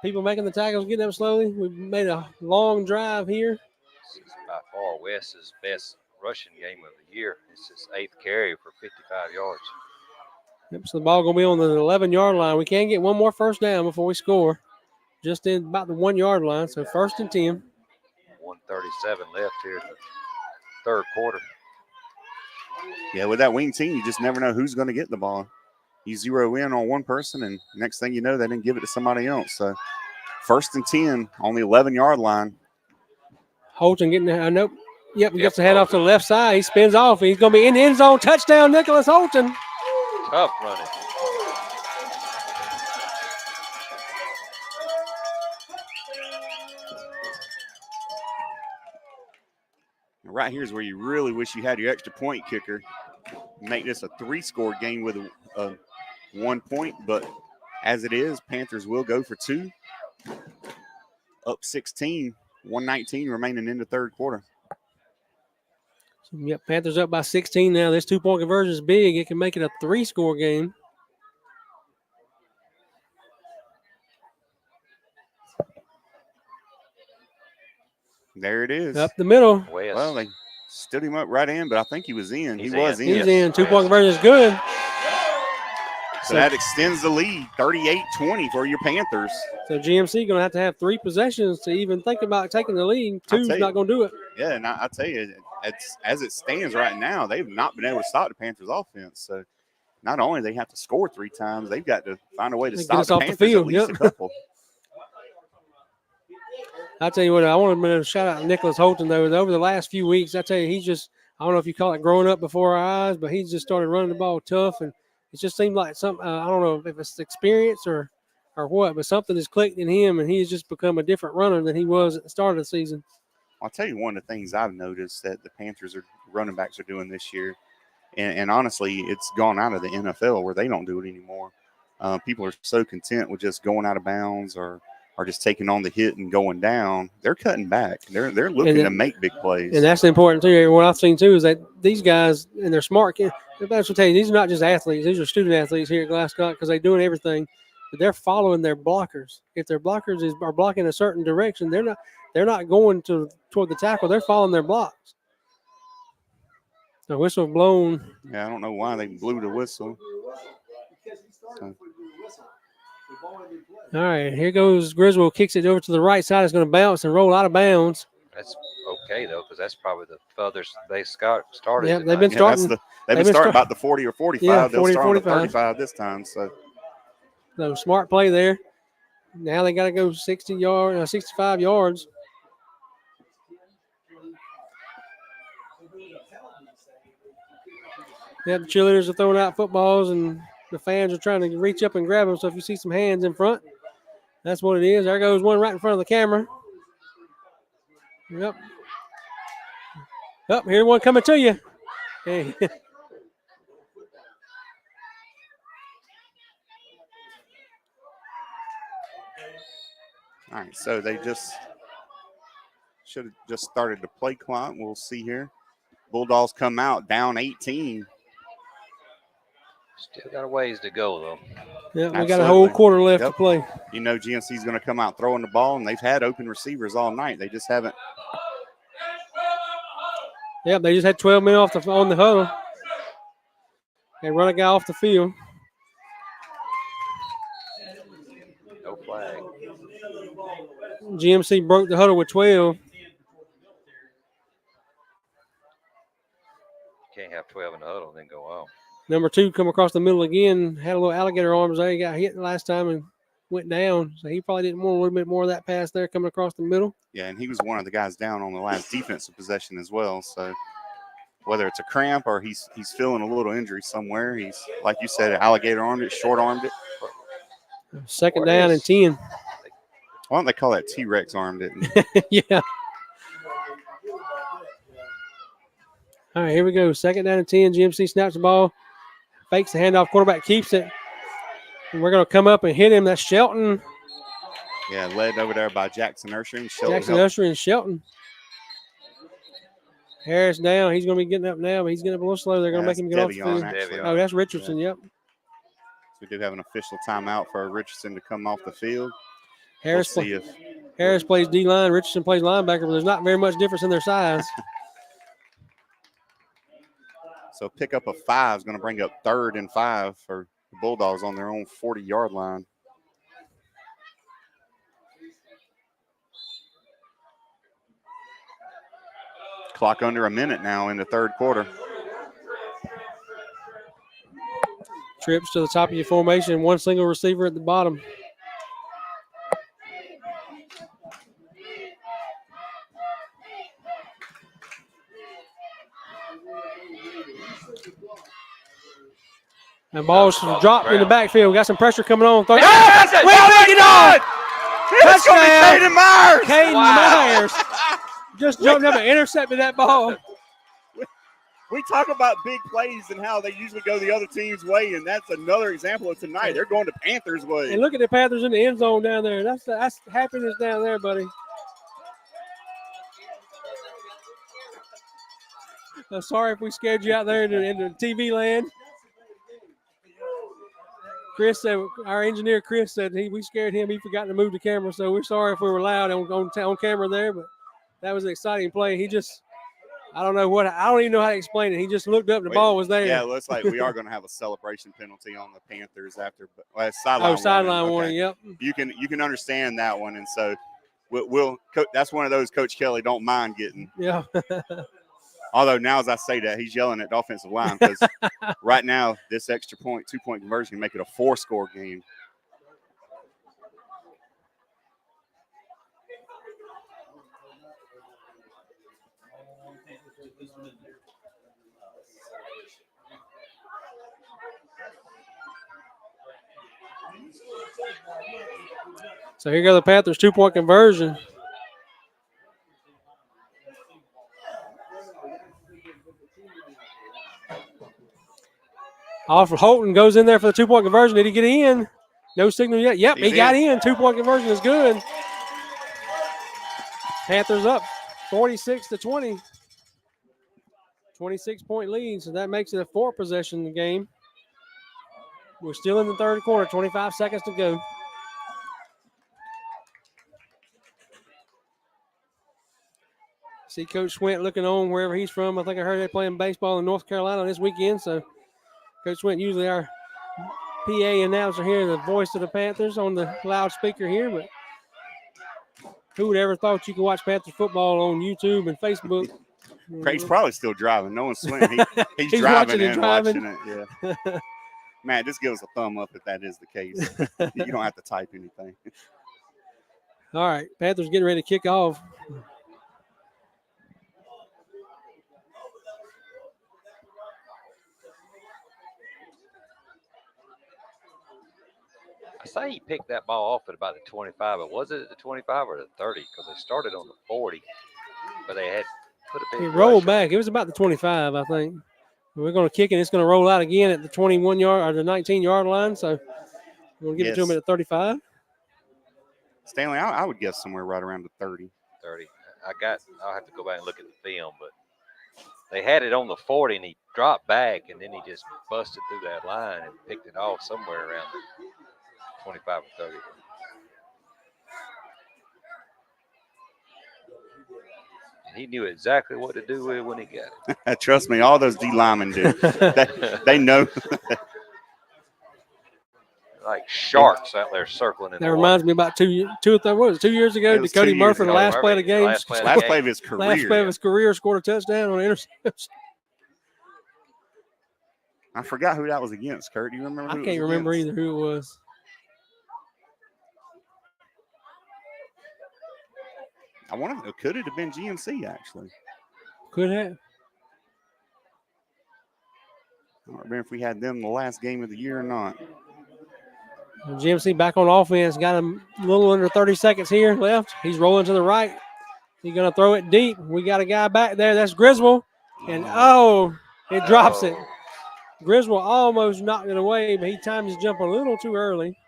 [SPEAKER 2] People making the tackles, getting up slowly. We've made a long drive here.
[SPEAKER 3] This is by far West's best rushing game of the year. It's his 8th carry for 55 yards.
[SPEAKER 2] Yep, so the ball going to be on the 11-yard line. We can get one more first down before we score. Just in about the 1-yard line, so 1st and 10.
[SPEAKER 3] 1:37 left here in the 3rd quarter.
[SPEAKER 1] Yeah, with that wing team, you just never know who's going to get the ball. You zero in on one person, and next thing you know, they didn't give it to somebody else. So 1st and 10 on the 11-yard line.
[SPEAKER 2] Holton getting there. Nope. Yep, he gets the head off to the left side. He spins off. He's going to be in the end zone. Touchdown, Nicholas Holton.
[SPEAKER 3] Tough running.
[SPEAKER 1] Right here is where you really wish you had your extra point kicker. Make this a 3-score game with a 1 point, but as it is, Panthers will go for 2. Up 16, 1:19 remaining in the 3rd quarter.
[SPEAKER 2] Yep, Panthers up by 16 now. This 2-point conversion is big. It can make it a 3-score game.
[SPEAKER 1] There it is.
[SPEAKER 2] Up the middle.
[SPEAKER 3] West.
[SPEAKER 1] Well, they stood him up right in, but I think he was in.
[SPEAKER 3] He's
[SPEAKER 1] he was in.
[SPEAKER 2] He's in. 2-point conversion is good.
[SPEAKER 1] So that extends the lead, 38-20 for your Panthers.
[SPEAKER 2] So GMC going to have 3 possessions to even think about taking the lead. 2's not going to do it.
[SPEAKER 1] Yeah, and I tell you, as it stands right now, they've not been able to stop the Panthers' offense. So not only do they have to score 3 times, they've got to find a way to stop
[SPEAKER 2] us
[SPEAKER 1] the
[SPEAKER 2] off the
[SPEAKER 1] Panthers
[SPEAKER 2] field.
[SPEAKER 1] at least a couple.
[SPEAKER 2] I tell you what, I want to shout out Nicholas Holton, though. Over the last few weeks, I tell you, he's just, I don't know if you call it growing up before our eyes, but he's just started running the ball tough. And it just seemed like something, I don't know if it's experience or what, but something has clicked in him, and he's just become a different runner than he was at the start of the season.
[SPEAKER 1] I'll tell you one of the things I've noticed that the Panthers running backs are doing this year, and honestly, it's gone out of the NFL where they don't do it anymore. People are so content with just going out of bounds or just taking on the hit and going down. They're cutting back. They're looking to make big plays.
[SPEAKER 2] And that's important too. What I've seen too is that these guys, and they're smart. That's what I tell you, these are not just athletes. These are student athletes here at Glasscock because they're doing everything. But they're following their blockers. If their blockers are blocking a certain direction, they're not going toward the tackle. They're following their blocks. The whistle blown.
[SPEAKER 1] Yeah, I don't know why they blew the whistle. So.
[SPEAKER 2] All right, here goes Griswold. Kicks it over to the right side. It's going to bounce and roll out of bounds.
[SPEAKER 3] That's okay, though, because that's probably the furthest they started.
[SPEAKER 2] Yeah,
[SPEAKER 3] tonight.
[SPEAKER 2] they've been starting.
[SPEAKER 1] They've been starting about the 40 or 45.
[SPEAKER 2] Yeah,
[SPEAKER 1] They'll
[SPEAKER 2] 40,
[SPEAKER 1] start on the
[SPEAKER 2] 45.
[SPEAKER 1] 35 this time. So
[SPEAKER 2] smart play there. Now they got to go 65 yards. Yeah, the cheerleaders are throwing out footballs, and the fans are trying to reach up and grab them. So if you see some hands in front, that's what it is. There goes one right in front of the camera. Yep. Here's one coming to you. Hey.
[SPEAKER 1] all right, so they just should have just started the play clock. We'll see here. Bulldogs come out down 18.
[SPEAKER 3] Still got a ways to go, though.
[SPEAKER 2] Yeah, we got a whole
[SPEAKER 1] Absolutely.
[SPEAKER 2] quarter left to
[SPEAKER 1] Yep.
[SPEAKER 2] play.
[SPEAKER 1] You know GMC's going to come out throwing the ball, and they've had open receivers all night. They just haven't.
[SPEAKER 2] Yeah, they just had 12 men on the huddle. They run a guy off the field.
[SPEAKER 3] No flag.
[SPEAKER 2] GMC broke the huddle with 12.
[SPEAKER 3] Can't have 12 in the huddle and then go on.
[SPEAKER 2] Number 2 come across the middle again. Had a little alligator arms there. He got hit last time and went down. So he probably didn't want a little bit more of that pass there coming across the middle.
[SPEAKER 1] Yeah, and he was one of the guys down on the last defensive possession as well. So whether it's a cramp or he's feeling a little injury somewhere, he's, like you said, alligator armed it, short armed it.
[SPEAKER 2] Second down and 10.
[SPEAKER 1] Why don't they call that T-Rex armed it?
[SPEAKER 2] Yeah. All right, here we go. Second down and 10. GMC snaps the ball, fakes the handoff. Quarterback keeps it. And we're going to come up and hit him. That's Shelton.
[SPEAKER 1] Yeah, led over there by Jackson Ursher. And Shelton
[SPEAKER 2] Jackson Usher and Shelton. Harris down. He's going to be getting up now, but he's getting up a little slow. They're going to make him get off the field.
[SPEAKER 1] actually.
[SPEAKER 2] Oh, that's Richardson. Yep.
[SPEAKER 1] So we do have an official timeout for Richardson to come off the field.
[SPEAKER 2] Harris,
[SPEAKER 1] We'll see if
[SPEAKER 2] Harris plays D-line. Richardson plays linebacker, but there's not very much difference in their size.
[SPEAKER 1] so. Pick up a 5 is going to bring up 3rd and 5 for the Bulldogs on their own 40-yard line. Clock under a minute now in the third quarter.
[SPEAKER 2] Trips to the top of your formation. One single receiver at the bottom. And ball's dropped in the backfield. Got some pressure coming on. We'll take it on.
[SPEAKER 1] It's going to be Caden Myers.
[SPEAKER 2] Caden Myers just jumped up and intercepted that ball.
[SPEAKER 1] We talk about big plays and how they usually go the other team's way, and that's another example of tonight. They're going to Panthers' way.
[SPEAKER 2] And look at the Panthers in the end zone down there. That's happiness down there, buddy. Sorry if we scared you out there in the TV land. Chris said, our engineer Chris said we scared him. He forgot to move the camera, so we're sorry if we were loud on camera there, but that was an exciting play. He just, I don't even know how to explain it. He just looked up, the ball was there.
[SPEAKER 1] Yeah, it looks like we are going to have a celebration penalty on the Panthers after sideline.
[SPEAKER 2] Sideline warning. Yep.
[SPEAKER 1] You can understand that one, and so we'll that's one of those Coach Kelly don't mind getting.
[SPEAKER 2] Yeah.
[SPEAKER 1] Although now, as I say that, he's yelling at the offensive line because right now this extra point, 2-point conversion can make it a 4-score game.
[SPEAKER 2] So here go the Panthers, 2-point conversion. Alfred Holton goes in there for the 2-point conversion. Did he get in? No signal yet. Yep, he got in. 2-point conversion is good. Panthers up 46-20. 26-point lead, so that makes it a 4-possession game. We're still in the third quarter, 25 seconds to go. See Coach Swint looking on wherever he's from. I think I heard they're playing baseball in North Carolina this weekend, so Coach Swint, usually our PA announcer here, the voice of the Panthers on the loudspeaker here, but who would ever thought you could watch Panthers football on YouTube and Facebook?
[SPEAKER 1] Craig's probably still driving. No one's swimming. He's driving and watching it. Yeah. Matt, just give us a thumb up if that is the case. You don't have to type anything.
[SPEAKER 2] All right, Panthers getting ready to kick off.
[SPEAKER 3] I say he picked that ball off at about the 25, but was it at the 25 or the 30? Because they started on the 40, but they had put a big
[SPEAKER 2] It rolled
[SPEAKER 3] rush
[SPEAKER 2] back. It was about the 25, I think. We're going to kick it. It's going to roll out again at the 21-yard or the 19-yard line. So we're going to give it to him at the 35.
[SPEAKER 1] Stanley, I would guess somewhere right around the 30.
[SPEAKER 3] 30. I'll have to go back and look at the film, but They had it on the 40, and he dropped back, and then he just busted through that line and picked it off somewhere around the 25 or 30. And he knew exactly what to do with it when he got it.
[SPEAKER 1] Trust me, all those D linemen do. They know.
[SPEAKER 3] Like sharks out there circling.
[SPEAKER 2] That reminds me about 2 years ago. Dakota Murphy, the last play of the game.
[SPEAKER 3] Last
[SPEAKER 1] Play of his career.
[SPEAKER 2] Last play of his career, scored a touchdown on an interception.
[SPEAKER 1] I forgot who that was against, Kurt. Do you remember?
[SPEAKER 2] I can't remember either who it was.
[SPEAKER 1] I wonder, could it have been GMC actually?
[SPEAKER 2] Could have.
[SPEAKER 1] I don't remember if we had them the last game of the year or not.
[SPEAKER 2] GMC back on offense. Got a little under 30 seconds here left. He's rolling to the right. He's going to throw it deep. We got a guy back there. That's Griswold. And, it drops it. Griswold almost knocked it away, but he timed his jump a little too early.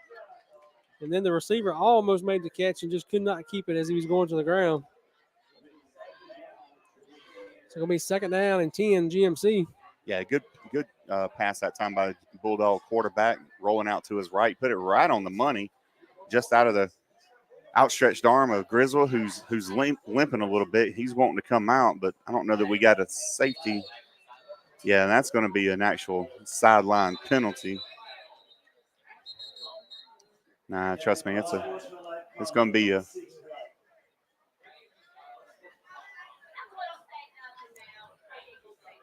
[SPEAKER 2] And then the receiver almost made the catch and just could not keep it as he was going to the ground. It's going to be 2nd down and 10 GMC.
[SPEAKER 1] Yeah, good pass that time by the Bulldog quarterback, rolling out to his right, put it right on the money, just out of the outstretched arm of Griswold, who's limping a little bit. He's wanting to come out, but I don't know that we got a safety. Yeah, and that's going to be an actual sideline penalty. Nah, trust me, it's going to be a.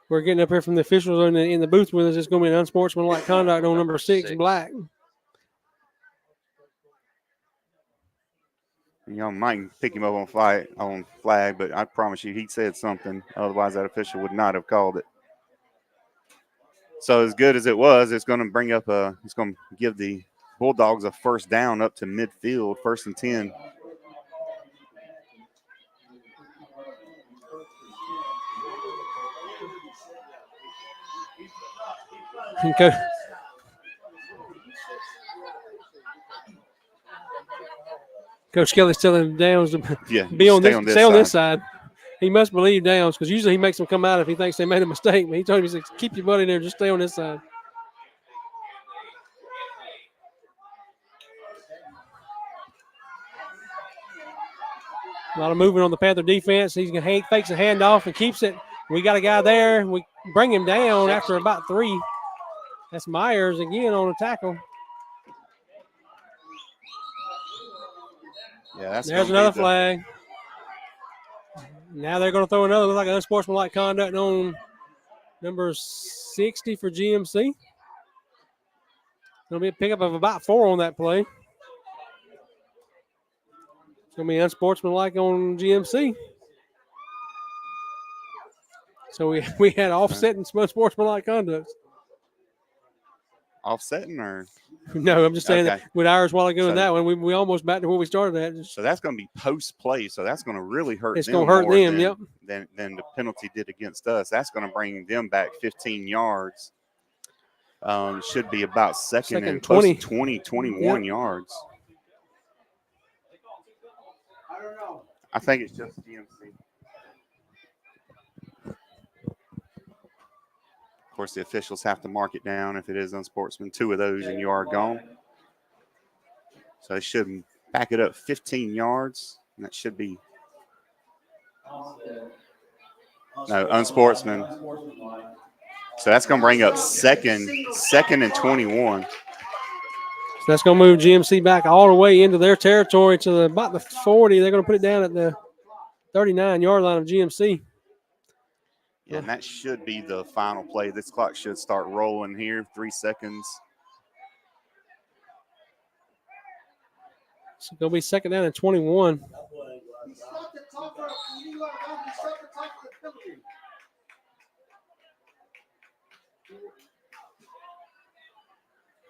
[SPEAKER 2] We're getting up here from the officials in the booth with us. It's going to be an unsportsmanlike conduct on number 6, Black.
[SPEAKER 1] You know, might pick him up on flag, but I promise you he said something. Otherwise, that official would not have called it. So as good as it was, it's going to it's going to give the Bulldogs a 1st down up to midfield, 1st and 10.
[SPEAKER 2] Coach Kelly's telling Downs to stay on this side. He must believe Downs because usually he makes them come out if he thinks they made a mistake. But he told him, he said, keep your butt in there, just stay on this side. A lot of movement on the Panther defense. He's going to fakes a handoff and keeps it. We got a guy there. We bring him down after about 3. That's Myers again on a tackle.
[SPEAKER 1] Yeah,
[SPEAKER 2] there's another flag. Now they're going to throw another, look like an unsportsmanlike conduct on number 60 for GMC. Going to be a pickup of about 4 on that play. It's going to be unsportsmanlike on GMC. So we had offsetting some unsportsmanlike conducts.
[SPEAKER 1] Offsetting or?
[SPEAKER 2] No, I'm just saying that with ours while ago in that one, we almost back to where we started at.
[SPEAKER 1] So that's going to be post play. So that's going to really hurt them.
[SPEAKER 2] It's going to hurt them, yep.
[SPEAKER 1] Than the penalty did against us. That's going to bring them back 15 yards. Should be about second and 20, 21 yards. I think it's just GMC. Of course, the officials have to mark it down if it is unsportsman. 2 of those and you are gone. So they should back it up 15 yards. And that should be no unsportsman. So that's going to bring up second and 21.
[SPEAKER 2] So that's going to move GMC back all the way into their territory to about the 40. They're going to put it down at the 39-yard line of GMC.
[SPEAKER 1] Yeah, and that should be the final play. This clock should start rolling here. 3 seconds.
[SPEAKER 2] It's going to be 2nd down and 21.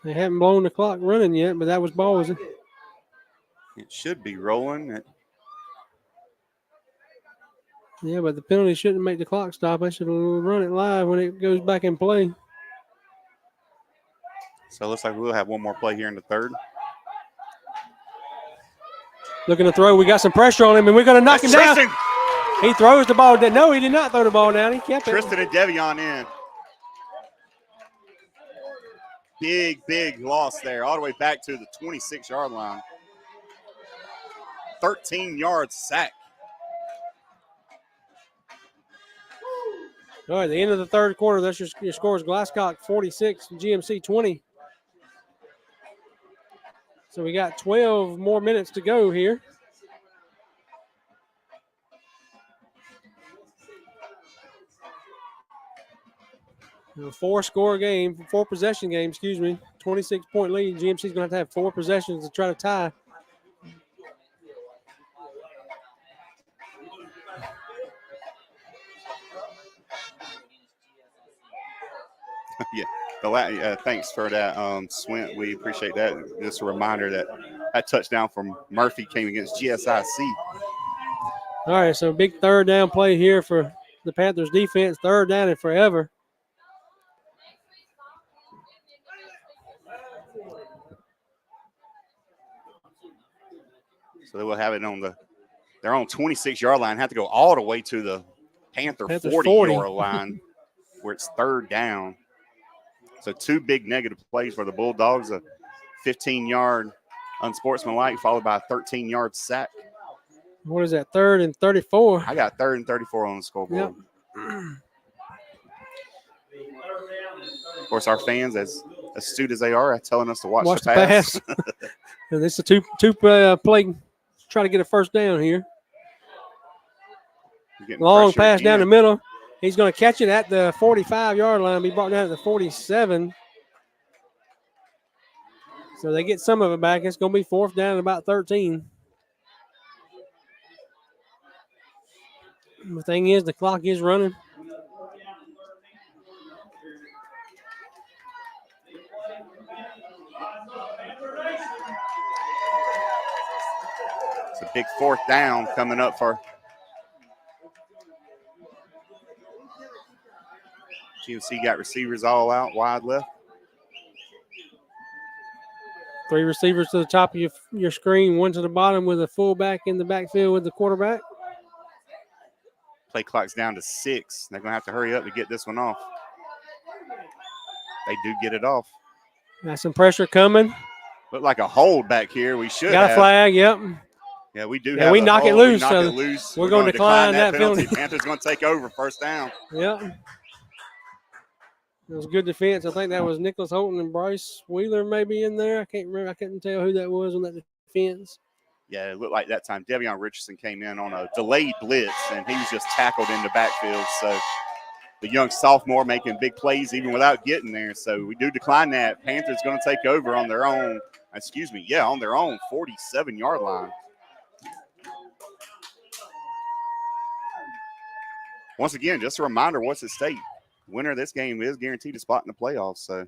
[SPEAKER 2] They haven't blown the clock running yet, but that was ballsy.
[SPEAKER 1] It should be rolling.
[SPEAKER 2] Yeah, but the penalty shouldn't make the clock stop. They should run it live when it goes back in play.
[SPEAKER 1] So it looks like we'll have one more play here in the 3rd.
[SPEAKER 2] Looking to throw. We got some pressure on him, and we're going to knock him down. He throws the ball down. No, he did not throw the ball down. He kept it.
[SPEAKER 1] Tristan and Devion in. Big loss there, all the way back to the 26-yard line. 13-yard sack.
[SPEAKER 2] All right, the end of the third quarter, that's your scores. Glasscock 46, GMC 20. So we got 12 more minutes to go here. A four possession game, excuse me. 26-point lead. GMC's going to have 4 possessions to try to tie.
[SPEAKER 1] Yeah, thanks for that, Swint. We appreciate that. Just a reminder that touchdown from Murphy came against GSIC.
[SPEAKER 2] All right, so big third down play here for the Panthers defense. Third down and forever.
[SPEAKER 1] So they will have it on their own 26-yard line. Have to go all the way to the Panther 40-yard line where it's third down. So 2 big negative plays for the Bulldogs. A 15-yard unsportsmanlike followed by a 13-yard sack.
[SPEAKER 2] What is that, 3rd and 34?
[SPEAKER 1] I got 3rd and 34 on the scoreboard.
[SPEAKER 2] Yep.
[SPEAKER 1] Of course, our fans, as astute as they are, telling us to watch the
[SPEAKER 2] pass. And this is a two play, try to get a first down here. Long pass
[SPEAKER 1] again.
[SPEAKER 2] down the middle. He's going to catch it at the 45-yard line. Be brought down at the 47. So they get some of it back. It's going to be 4th down and about 13. The thing is, the clock is running.
[SPEAKER 1] It's a big 4th down coming up for GMC. Got receivers all out, wide left.
[SPEAKER 2] 3 receivers to the top of your screen, 1 to the bottom with a fullback in the backfield with the quarterback.
[SPEAKER 1] Play clock's down to 6. They're going to have to hurry up to get this one off. They do get it off.
[SPEAKER 2] Got some pressure coming.
[SPEAKER 1] Look like a hold back here. We should
[SPEAKER 2] got
[SPEAKER 1] have.
[SPEAKER 2] A flag, yep.
[SPEAKER 1] Yeah, we do
[SPEAKER 2] Yeah,
[SPEAKER 1] have
[SPEAKER 2] we
[SPEAKER 1] a
[SPEAKER 2] knock
[SPEAKER 1] hold.
[SPEAKER 2] it loose.
[SPEAKER 1] We knock
[SPEAKER 2] So
[SPEAKER 1] it loose.
[SPEAKER 2] we're going to decline that penalty.
[SPEAKER 1] Panthers going to take over first down.
[SPEAKER 2] Yep. It was good defense. I think that was Nicholas Holton and Bryce Wheeler maybe in there. I can't remember. I couldn't tell who that was on that defense.
[SPEAKER 1] Yeah, it looked like that time Devion Richardson came in on a delayed blitz, and he was just tackled in the backfield. So the young sophomore making big plays even without getting there. So we do decline that. Panthers going to take over on their own, on their own 47-yard line. Once again, just a reminder what's at stake. Winner of this game is guaranteed a spot in the playoffs. So.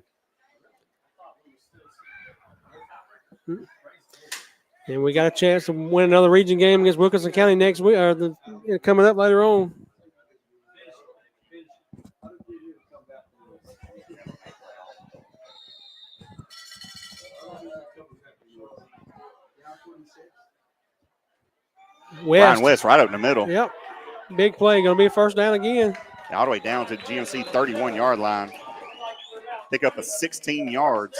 [SPEAKER 2] And we got a chance to win another region game against Wilkinson County next week, or coming up later on.
[SPEAKER 1] Brian West right up in the middle.
[SPEAKER 2] Yep. Big play. Going to be a first down again.
[SPEAKER 1] All the way down to the GMC 31-yard line. Pick up a 16 yards.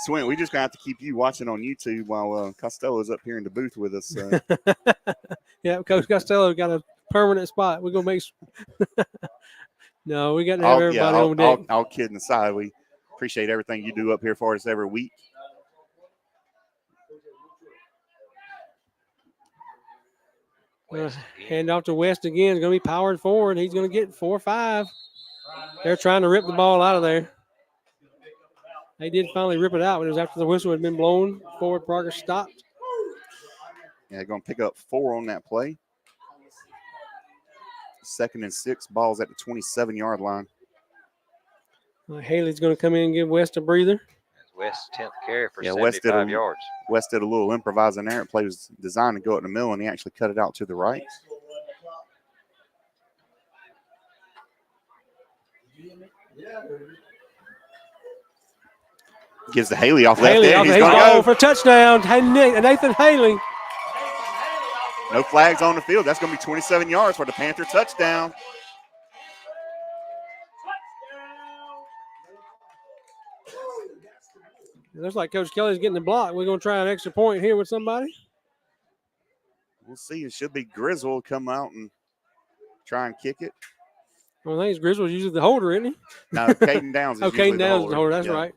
[SPEAKER 1] Swin, we just going to have to keep you watching on YouTube while Costello's up here in the booth with us.
[SPEAKER 2] Yeah, Coach Costello got a permanent spot. We're going to make No, we got to have everybody on deck.
[SPEAKER 1] All kidding aside, we appreciate everything you do up here for us every week.
[SPEAKER 2] Hand off to West again. It's going to be powered forward. He's going to get 4 or 5. They're trying to rip the ball out of there. They did finally rip it out, but it was after the whistle had been blown. Forward progress stopped.
[SPEAKER 1] Yeah, they're going to pick up 4 on that play. 2nd and 6. Ball's at the 27-yard line.
[SPEAKER 2] Haley's going to come in and give West a breather.
[SPEAKER 3] West's 10th carry for 75 yards.
[SPEAKER 1] West did a little improvising there. Play was designed to go in the middle, and he actually cut it out to the right. Gives to Haley off left end.
[SPEAKER 2] He's going to go for a touchdown. Nathan Haley.
[SPEAKER 1] No flags on the field. That's going to be 27 yards for the Panther touchdown.
[SPEAKER 2] It looks like Coach Kelly's getting the block. We're going to try an extra point here with somebody.
[SPEAKER 1] We'll see. It should be Griswold come out and try and kick it.
[SPEAKER 2] Well, I think Griswold's usually the holder, isn't he?
[SPEAKER 1] No, Caden Downs is
[SPEAKER 2] Okay,
[SPEAKER 1] usually
[SPEAKER 2] Downs is the holder. That's
[SPEAKER 1] Yeah.
[SPEAKER 2] right.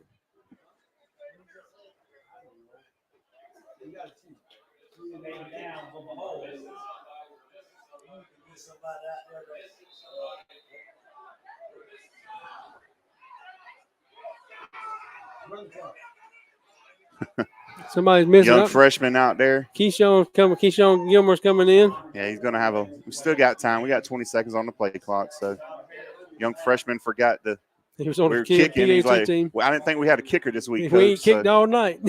[SPEAKER 2] Somebody's missing
[SPEAKER 1] Young
[SPEAKER 2] up.
[SPEAKER 1] freshman out there.
[SPEAKER 2] Keyshawn Gilmore's coming in.
[SPEAKER 1] Yeah, he's going to have we still got time. We got 20 seconds on the play clock. So, young freshman forgot to.
[SPEAKER 2] He was on
[SPEAKER 1] We
[SPEAKER 2] the
[SPEAKER 1] were kicking. He's
[SPEAKER 2] PAT
[SPEAKER 1] like,
[SPEAKER 2] team.
[SPEAKER 1] well, I didn't think we had a kicker this week,
[SPEAKER 2] We ain't
[SPEAKER 1] Coach.
[SPEAKER 2] kicked
[SPEAKER 1] So
[SPEAKER 2] all night.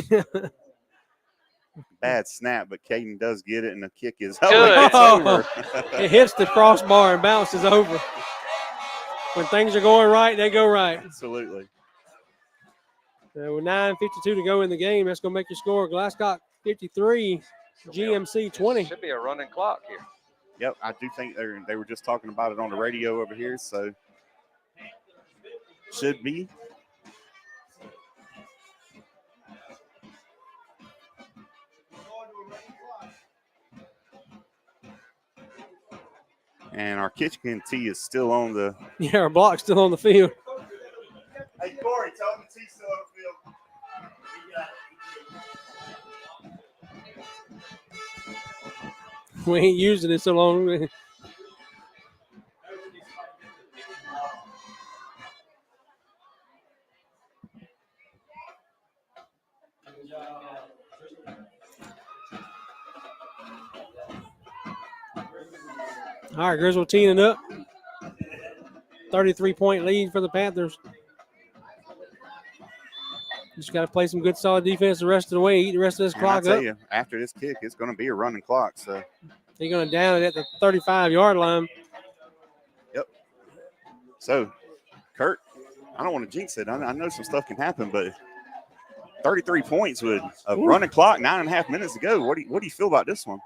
[SPEAKER 1] bad snap, but Caden does get it, and the kick is
[SPEAKER 3] Good.
[SPEAKER 1] it's over.
[SPEAKER 2] It hits the crossbar and bounces over. When things are going right, they go right.
[SPEAKER 1] Absolutely.
[SPEAKER 2] With 9:52 to go in the game, that's going to make your score Glasscock 53, GMC 20.
[SPEAKER 3] Should be a running clock here.
[SPEAKER 1] Yep, I do think they were just talking about it on the radio over here, so should be. And our kitchen tee is still on the.
[SPEAKER 2] Yeah, our block's still on the field.
[SPEAKER 1] Hey, Corey, tell them the tee's still on the field.
[SPEAKER 2] We ain't using it so long. All right, Griswold teeing it up. 33-point lead for the Panthers. Just got to play some good, solid defense the rest of the way, eat the rest of this
[SPEAKER 1] And
[SPEAKER 2] clock
[SPEAKER 1] I tell
[SPEAKER 2] up.
[SPEAKER 1] you, after this kick, it's going to be a running clock. So
[SPEAKER 2] They're going to down it at the 35-yard line.
[SPEAKER 1] So, Kurt, I don't want to jinx it. I know some stuff can happen, but 33 points with a running clock, 9.5 minutes to go. What do you feel about this one?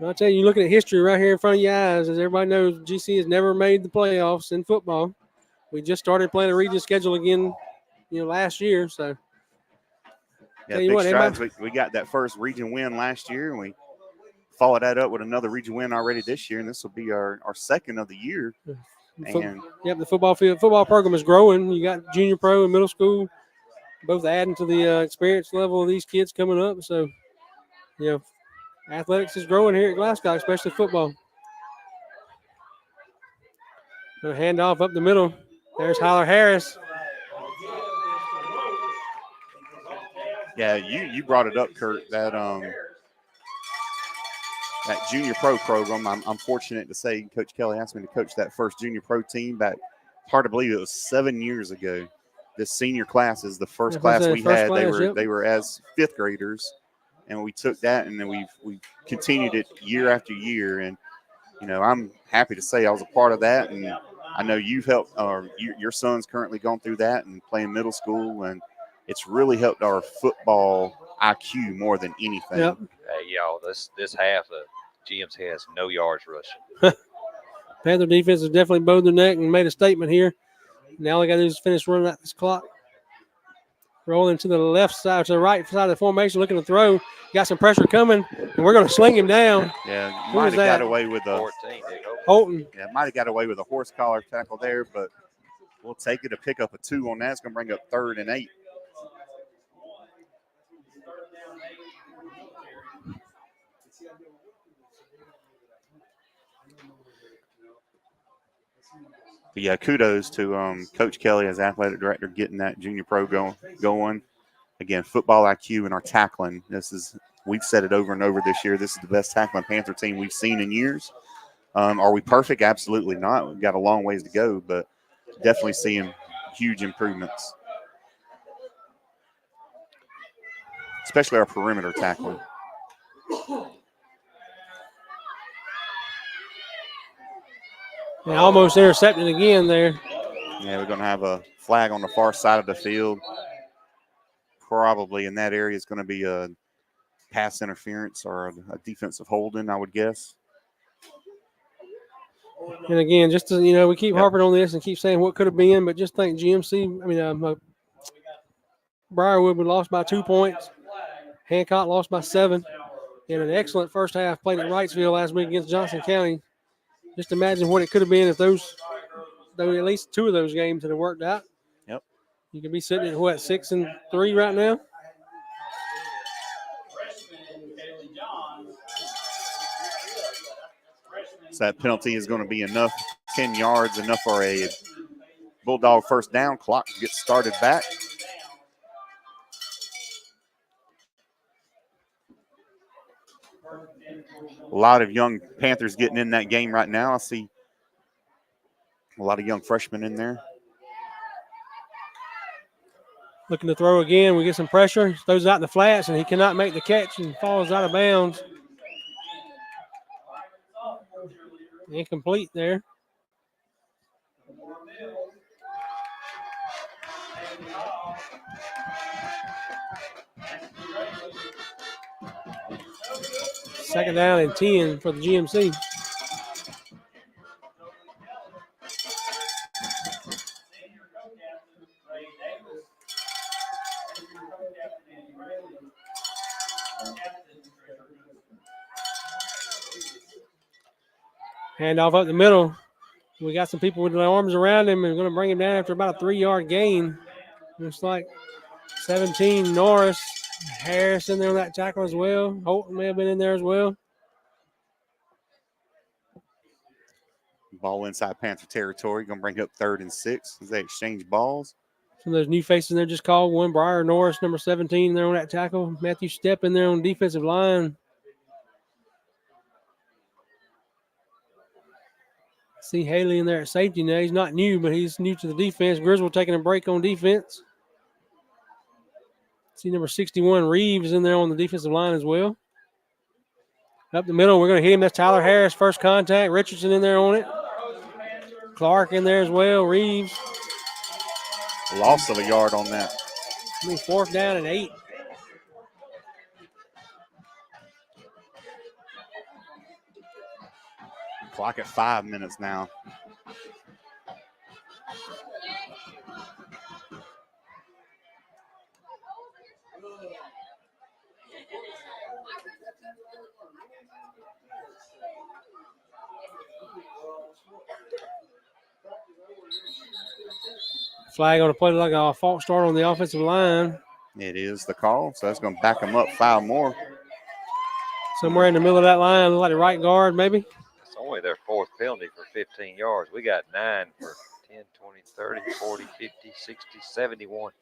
[SPEAKER 2] I'll tell you, looking at history right here in front of your eyes, as everybody knows, GC has never made the playoffs in football. We just started playing a region schedule again, last year. So,
[SPEAKER 1] Yeah,
[SPEAKER 2] tell you
[SPEAKER 1] big
[SPEAKER 2] what,
[SPEAKER 1] strides. We got that first region win last year, and we followed that up with another region win already this year, and this will be our second of the year. And
[SPEAKER 2] the football program is growing. You got junior pro and middle school, both adding to the experience level of these kids coming up. So, athletics is growing here at Glasscock, especially football. Gonna hand off up the middle. There's Tyler Harris.
[SPEAKER 1] yeah, you brought it up, Kurt. That junior pro program. I'm fortunate to say Coach Kelly asked me to coach that first junior pro team back. Hard to believe it was 7 years ago. This senior class is the first class we had. They were as fifth graders, and we took that and then we continued it year after year. And I'm happy to say I was a part of that, and I know you've helped. Your son's currently gone through that and playing middle school, and it's really helped our football IQ more than anything.
[SPEAKER 2] Yep.
[SPEAKER 3] Hey, y'all, this half of GMC has no yards rushing.
[SPEAKER 2] Panther defense has definitely bowed their neck and made a statement here. Now all they got to do is finish running out this clock. Rolling to the left side, to the right side of the formation, looking to throw. Got some pressure coming, and we're going to sling him down.
[SPEAKER 1] Yeah,
[SPEAKER 2] Who
[SPEAKER 1] might
[SPEAKER 2] was
[SPEAKER 1] have got
[SPEAKER 2] that?
[SPEAKER 1] away with a
[SPEAKER 3] 14, Nick Hope.
[SPEAKER 2] Holton.
[SPEAKER 1] yeah, might have got away with a horse collar tackle there, but we'll take it to pick up a 2 on that. It's going to bring up 3rd and 8. But yeah, kudos to Coach Kelly as athletic director getting that junior pro going. Again, football IQ and our tackling. We've said it over and over this year. This is the best tackling Panther team we've seen in years. Are we perfect? Absolutely not. We've got a long ways to go, but definitely seeing huge improvements, especially our perimeter tackling.
[SPEAKER 2] And almost intercepted again there.
[SPEAKER 1] Yeah, we're going to have a flag on the far side of the field. Probably in that area is going to be a pass interference or a defensive holding, I would guess.
[SPEAKER 2] And again, just to, we keep harping on this and keep saying what could have been, but just think Briarwood was lost by 2 points. Hancock lost by 7. In an excellent first half, played at Wrightsville last week against Johnson County. Just imagine what it could have been if at least 2 of those games had worked out.
[SPEAKER 1] Yep.
[SPEAKER 2] You could be sitting at 6-3 right now.
[SPEAKER 1] So that penalty is going to be enough, 10 yards, enough for a Bulldog first down. Clock gets started back. A lot of young Panthers getting in that game right now. I see a lot of young freshmen in there.
[SPEAKER 2] Looking to throw again. We get some pressure. He throws it out in the flats, and he cannot make the catch and falls out of bounds. Incomplete there. Second down and 10 for the GMC. Handoff up the middle. We got some people with their arms around him and we're going to bring him down after about a 3-yard gain. Looks like 17, Norris. Harris in there on that tackle as well. Holton may have been in there as well.
[SPEAKER 1] Ball inside Panther territory. Going to bring up 3rd and 6 as they exchange balls.
[SPEAKER 2] Some of those new faces in there just called. One, Briar Norris, number 17 there on that tackle. Matthew Stepp in there on the defensive line. See Haley in there at safety now. He's not new, but he's new to the defense. Griswold taking a break on defense. See number 61, Reeves, in there on the defensive line as well. Up the middle, we're going to hit him. That's Tyler Harris, first contact. Richardson in there on it. Clark in there as well. Reeves.
[SPEAKER 1] Loss of a yard on that.
[SPEAKER 2] 4th down and 8.
[SPEAKER 1] Clock at 5 minutes now.
[SPEAKER 2] Flag on the play like a false start on the offensive line.
[SPEAKER 1] It is the call, so that's going to back them up 5 more.
[SPEAKER 2] Somewhere in the middle of that line, like the right guard maybe.
[SPEAKER 3] It's only their 4th penalty for 15 yards. We got 9 for 10, 20, 30, 40, 50, 60, 71.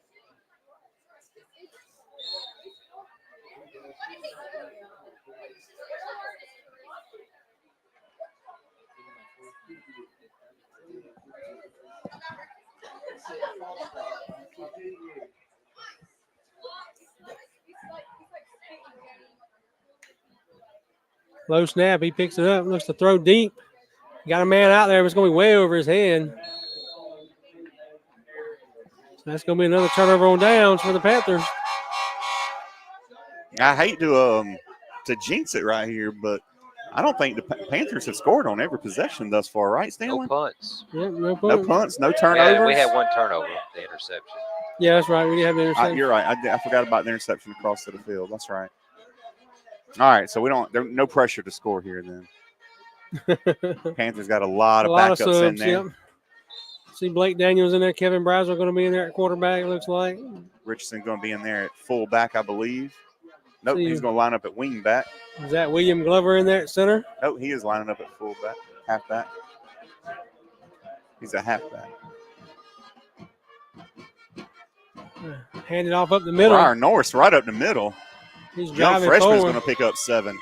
[SPEAKER 2] Low snap, he picks it up, looks to throw deep. Got a man out there, but it's going to be way over his head. So that's going to be another turnover on downs for the Panthers.
[SPEAKER 1] I hate to jinx it right here, but I don't think the Panthers have scored on every possession thus far, right, Stanley?
[SPEAKER 3] No punts.
[SPEAKER 2] Yep, no
[SPEAKER 1] No punts, no turnovers.
[SPEAKER 3] We had 1 turnover, the interception.
[SPEAKER 2] Yeah, that's right. We did have the interception.
[SPEAKER 1] You're right. I forgot about the interception across to the field. That's right. All right, so there's no pressure to score here then. Panthers got a lot of backups
[SPEAKER 2] subs,
[SPEAKER 1] in there.
[SPEAKER 2] Yep. See Blake Daniels in there. Kevin Brazel going to be in there at quarterback, it looks like.
[SPEAKER 1] Richardson going to be in there at fullback, I believe. Nope,
[SPEAKER 2] See,
[SPEAKER 1] he's going to line up at wingback.
[SPEAKER 2] Is that William Glover in there at center?
[SPEAKER 1] Nope, he is lining up at fullback, halfback. He's a halfback.
[SPEAKER 2] Hand it off up the middle.
[SPEAKER 1] Briar Norris right up the middle.
[SPEAKER 2] He's
[SPEAKER 1] Young
[SPEAKER 2] driving
[SPEAKER 1] freshman's
[SPEAKER 2] forward.
[SPEAKER 1] going to pick up 7.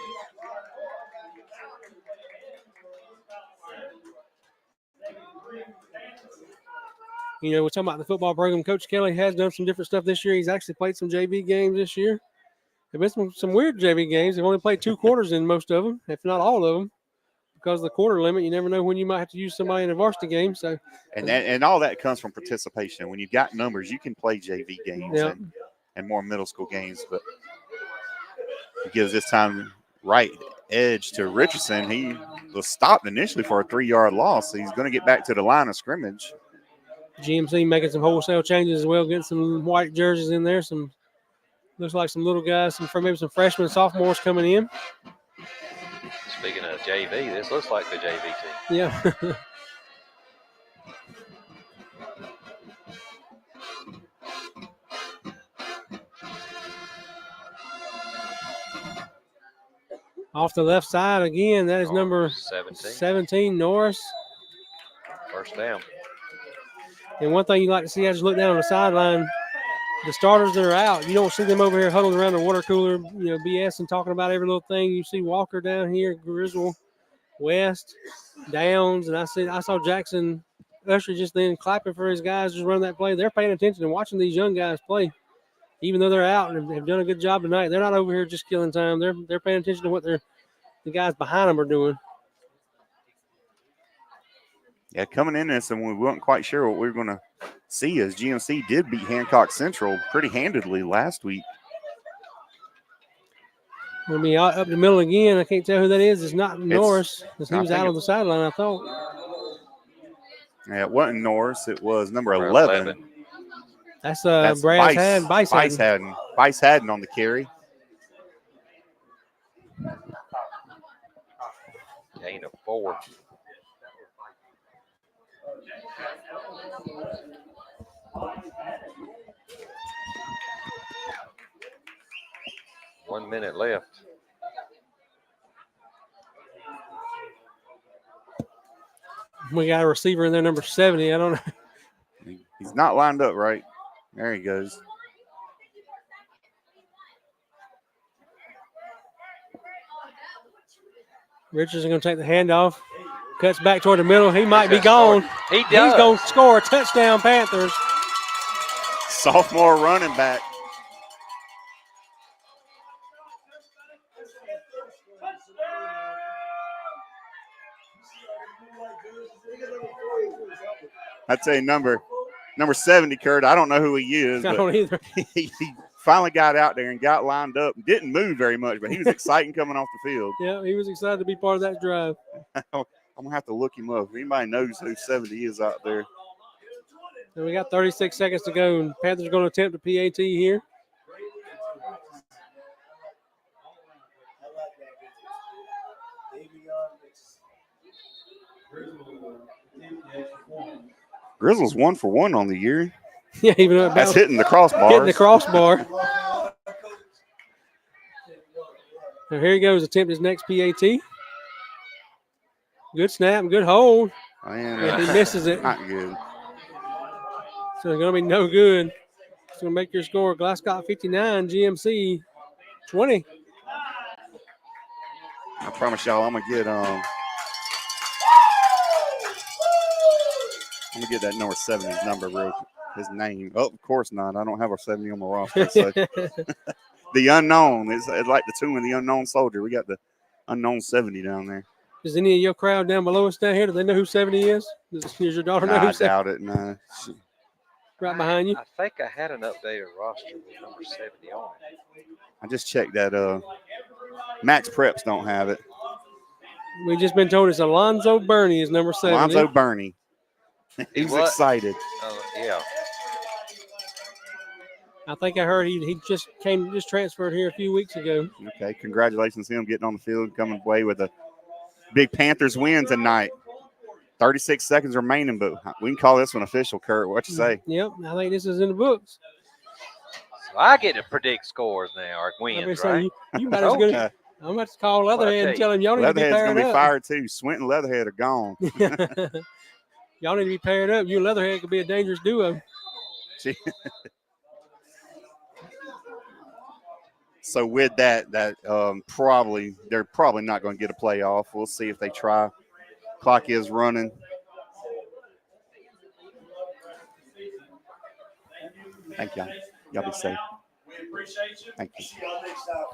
[SPEAKER 2] You know, we're talking about the football program. Coach Kelly has done some different stuff this year. He's actually played some JV games this year. There have been some weird JV games. They've only played 2 quarters in most of them, if not all of them. Because of the quarter limit, you never know when you might have to use somebody in a varsity game. So,
[SPEAKER 1] and all that comes from participation. When you've got numbers, you can play JV games
[SPEAKER 2] Yep.
[SPEAKER 1] and more middle school games. But gives this time right edge to Richardson. He was stopped initially for a 3-yard loss. So he's going to get back to the line of scrimmage.
[SPEAKER 2] GMC making some wholesale changes as well, getting some white jerseys in there. Some looks like some little guys, maybe some freshmen, sophomores coming in.
[SPEAKER 3] Speaking of JV, this looks like the JV team.
[SPEAKER 2] Yeah. Off the left side again, that is number 17, Norris.
[SPEAKER 3] First down.
[SPEAKER 2] And one thing you like to see as you look down on the sideline, the starters that are out, you don't see them over here huddled around the water cooler, BS and talking about every little thing. You see Walker down here, Grizzle, West, Downs, and I saw Jackson Usher just then clapping for his guys just running that play. They're paying attention and watching these young guys play. Even though they're out and have done a good job tonight, they're not over here just killing time. They're paying attention to what the guys behind them are doing.
[SPEAKER 1] Yeah, coming in this, and we weren't quite sure what we were going to see, as GMC did beat Hancock Central pretty handedly last week.
[SPEAKER 2] We'll be out up the middle again. I can't tell who that is. It's not Norris. He was out on the sideline, I thought.
[SPEAKER 1] Yeah, it wasn't Norris. It was number 11.
[SPEAKER 2] That's Bryce Haddon.
[SPEAKER 1] Bryce Haddon on the carry.
[SPEAKER 3] Gain of 4. One minute left.
[SPEAKER 2] We got a receiver in there, number 70. I don't know.
[SPEAKER 1] He's not lined up right. There he goes.
[SPEAKER 2] Richards is going to take the handoff. Cuts back toward the middle. He might be gone.
[SPEAKER 3] He does.
[SPEAKER 2] He's going to score a touchdown, Panthers.
[SPEAKER 1] Sophomore running back. I'd say number 70, Kurt. I don't know who he is.
[SPEAKER 2] I don't either.
[SPEAKER 1] He finally got out there and got lined up. Didn't move very much, but he was exciting coming off the field.
[SPEAKER 2] Yeah, he was excited to be part of that drive.
[SPEAKER 1] I'm going to have to look him up. If anybody knows who 70 is out there.
[SPEAKER 2] And we got 36 seconds to go, and Panthers are going to attempt a PAT here.
[SPEAKER 1] Grizzle's 1 for 1 on the year.
[SPEAKER 2] Yeah, even though
[SPEAKER 1] that's hitting the crossbar.
[SPEAKER 2] Hitting the crossbar. So here he goes, attempt his next PAT. Good snap, good hold. And he misses it.
[SPEAKER 1] Not good.
[SPEAKER 2] So it's going to be no good. It's going to make your score Glasgow 59, GMC 20.
[SPEAKER 1] I promise y'all I'm going to get that number 70's number real quick. His name. Oh, of course not. I don't have our 70 on my roster. So. The unknown. It's like the Tomb of the Unknown Soldier. We got the unknown 70 down there.
[SPEAKER 2] Does any of your crowd down below us down here, do they know who 70 is? Does your daughter know who 70 is?
[SPEAKER 1] I doubt it. No.
[SPEAKER 2] Right behind you.
[SPEAKER 3] I think I had an updated roster with number 70 on it.
[SPEAKER 1] I just checked that. Max Preps don't have it.
[SPEAKER 2] We've just been told it's Alonzo Burney is number 70.
[SPEAKER 1] Alonzo Burney. He's excited.
[SPEAKER 3] Yeah.
[SPEAKER 2] I think I heard he just transferred here a few weeks ago.
[SPEAKER 1] Okay, congratulations to him getting on the field, coming away with a big Panthers win tonight. 36 seconds remaining, but we can call this one official, Kurt. What you say?
[SPEAKER 2] Yep, I think this is in the books.
[SPEAKER 3] So I get to predict scores now, or wins, right?
[SPEAKER 2] You might as well. I'm about to call Leatherhead and tell him y'all need to be paired up.
[SPEAKER 1] Leatherhead's going to be fired too. Swint and Leatherhead are gone.
[SPEAKER 2] Y'all need to be paired up. You and Leatherhead could be a dangerous duo.
[SPEAKER 1] So with that they're probably not going to get a playoff. We'll see if they try. Clock is running. Thank y'all. Y'all be safe.
[SPEAKER 4] We appreciate you.
[SPEAKER 1] Thank you.
[SPEAKER 4] See y'all next time,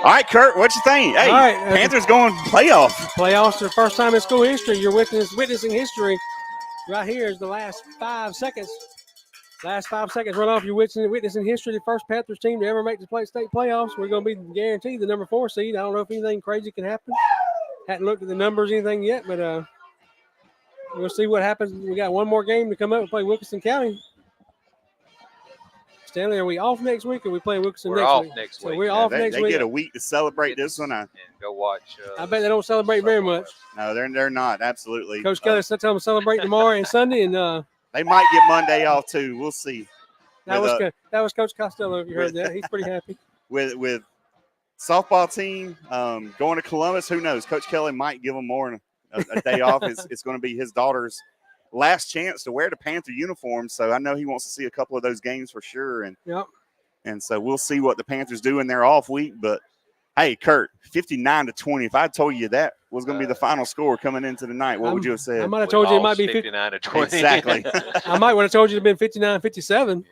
[SPEAKER 1] All right, Kurt, what you think? Hey,
[SPEAKER 2] all right,
[SPEAKER 1] Panthers going playoff.
[SPEAKER 2] Playoffs for the first time in school history. You're witnessing history. Right here is the last 5 seconds. Last 5 seconds run off. You're witnessing history. The first Panthers team to ever make the state playoffs. We're going to be guaranteed the number 4 seed. I don't know if anything crazy can happen. Hadn't looked at the numbers or anything yet, but we'll see what happens. We got one more game to come up and play Wilkinson County. Stanley, are we off next week or are we playing Wilkinson
[SPEAKER 3] We're
[SPEAKER 2] next
[SPEAKER 3] off
[SPEAKER 2] week?
[SPEAKER 3] next
[SPEAKER 2] So
[SPEAKER 3] week.
[SPEAKER 2] we're
[SPEAKER 1] Yeah,
[SPEAKER 2] off
[SPEAKER 1] they,
[SPEAKER 2] next
[SPEAKER 1] they
[SPEAKER 2] week.
[SPEAKER 1] get a week to celebrate this one.
[SPEAKER 3] And go watch.
[SPEAKER 2] I bet they don't celebrate very much.
[SPEAKER 1] No, they're not. Absolutely.
[SPEAKER 2] Coach Kelly said tell them to celebrate tomorrow and Sunday, and
[SPEAKER 1] They might get Monday off too. We'll see.
[SPEAKER 2] that
[SPEAKER 1] With,
[SPEAKER 2] was Coach Costello. If you heard that, he's pretty happy.
[SPEAKER 1] With softball team going to Columbus, who knows? Coach Kelly might give them more than a day off. It's going to be his daughter's last chance to wear the Panther uniform, so I know he wants to see a couple of those games for sure. And so we'll see what the Panthers do in their off week. But hey, Kurt, 59-20. If I told you that was going to be the final score coming into the night, what would you have said?
[SPEAKER 2] I might have told you it might be
[SPEAKER 3] 59-20.
[SPEAKER 1] Exactly.
[SPEAKER 2] I might would have told you it'd been 59-57.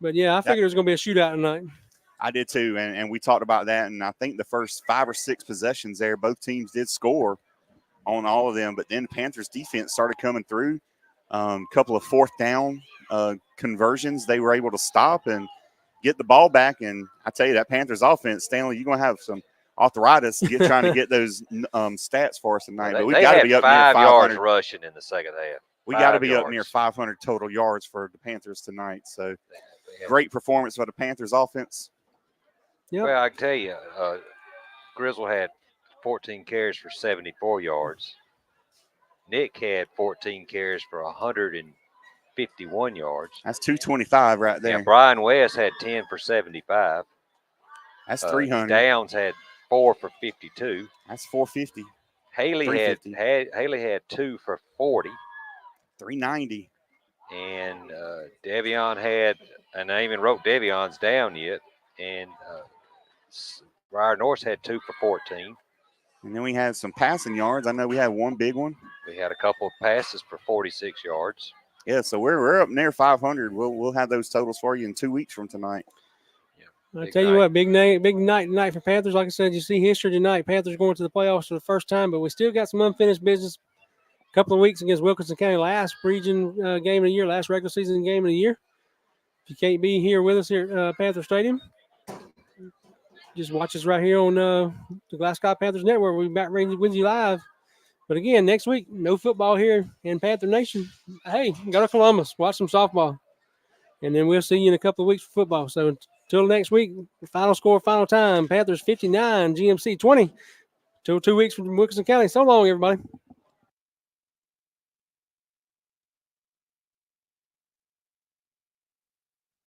[SPEAKER 2] But yeah, I figured it was going to be a shootout tonight.
[SPEAKER 1] I did too, and we talked about that. And I think the first 5 or 6 possessions there, both teams did score on all of them. But then the Panthers defense started coming through. Couple of 4th down conversions they were able to stop and get the ball back. And I tell you, that Panthers offense, Stanley, you're going to have some arthritis trying to get those stats for us tonight. But we got to be up near
[SPEAKER 3] 5 yards
[SPEAKER 1] 500.
[SPEAKER 3] rushing in the second half.
[SPEAKER 1] We got to be up near 500 total yards for the Panthers tonight. So great performance for the Panthers offense.
[SPEAKER 2] Yep.
[SPEAKER 3] Well, I can tell you, Grizzle had 14 carries for 74 yards. Nick had 14 carries for 151 yards.
[SPEAKER 1] That's 225 right there.
[SPEAKER 3] And Brian West had 10 for 75.
[SPEAKER 1] That's 300.
[SPEAKER 3] Downs had 4 for 52.
[SPEAKER 1] That's 450.
[SPEAKER 3] Haley
[SPEAKER 1] 350.
[SPEAKER 3] had 2 for 40.
[SPEAKER 1] 390.
[SPEAKER 3] And Devion had, and I even wrote Devion's down yet. And Briar Norris had 2 for 14.
[SPEAKER 1] And then we had some passing yards. I know we had one big one.
[SPEAKER 3] We had a couple of passes for 46 yards.
[SPEAKER 1] Yeah, so we're up near 500. We'll have those totals for you in 2 weeks from tonight.
[SPEAKER 2] I tell you what, big night tonight for Panthers. Like I said, you see history tonight. Panthers going to the playoffs for the first time, but we still got some unfinished business. A couple of weeks against Wilkinson County, last region game of the year, last regular season game of the year. If you can't be here with us here at Panther Stadium, just watch us right here on the Glasgow Panthers Network. We'll be back with you live. But again, next week, no football here in Panther Nation. Hey, go to Columbus, watch some softball. And then we'll see you in a couple of weeks for football. So until next week, final score, final time, Panthers 59, GMC 20. Till 2 weeks from Wilkinson County. So long, everybody.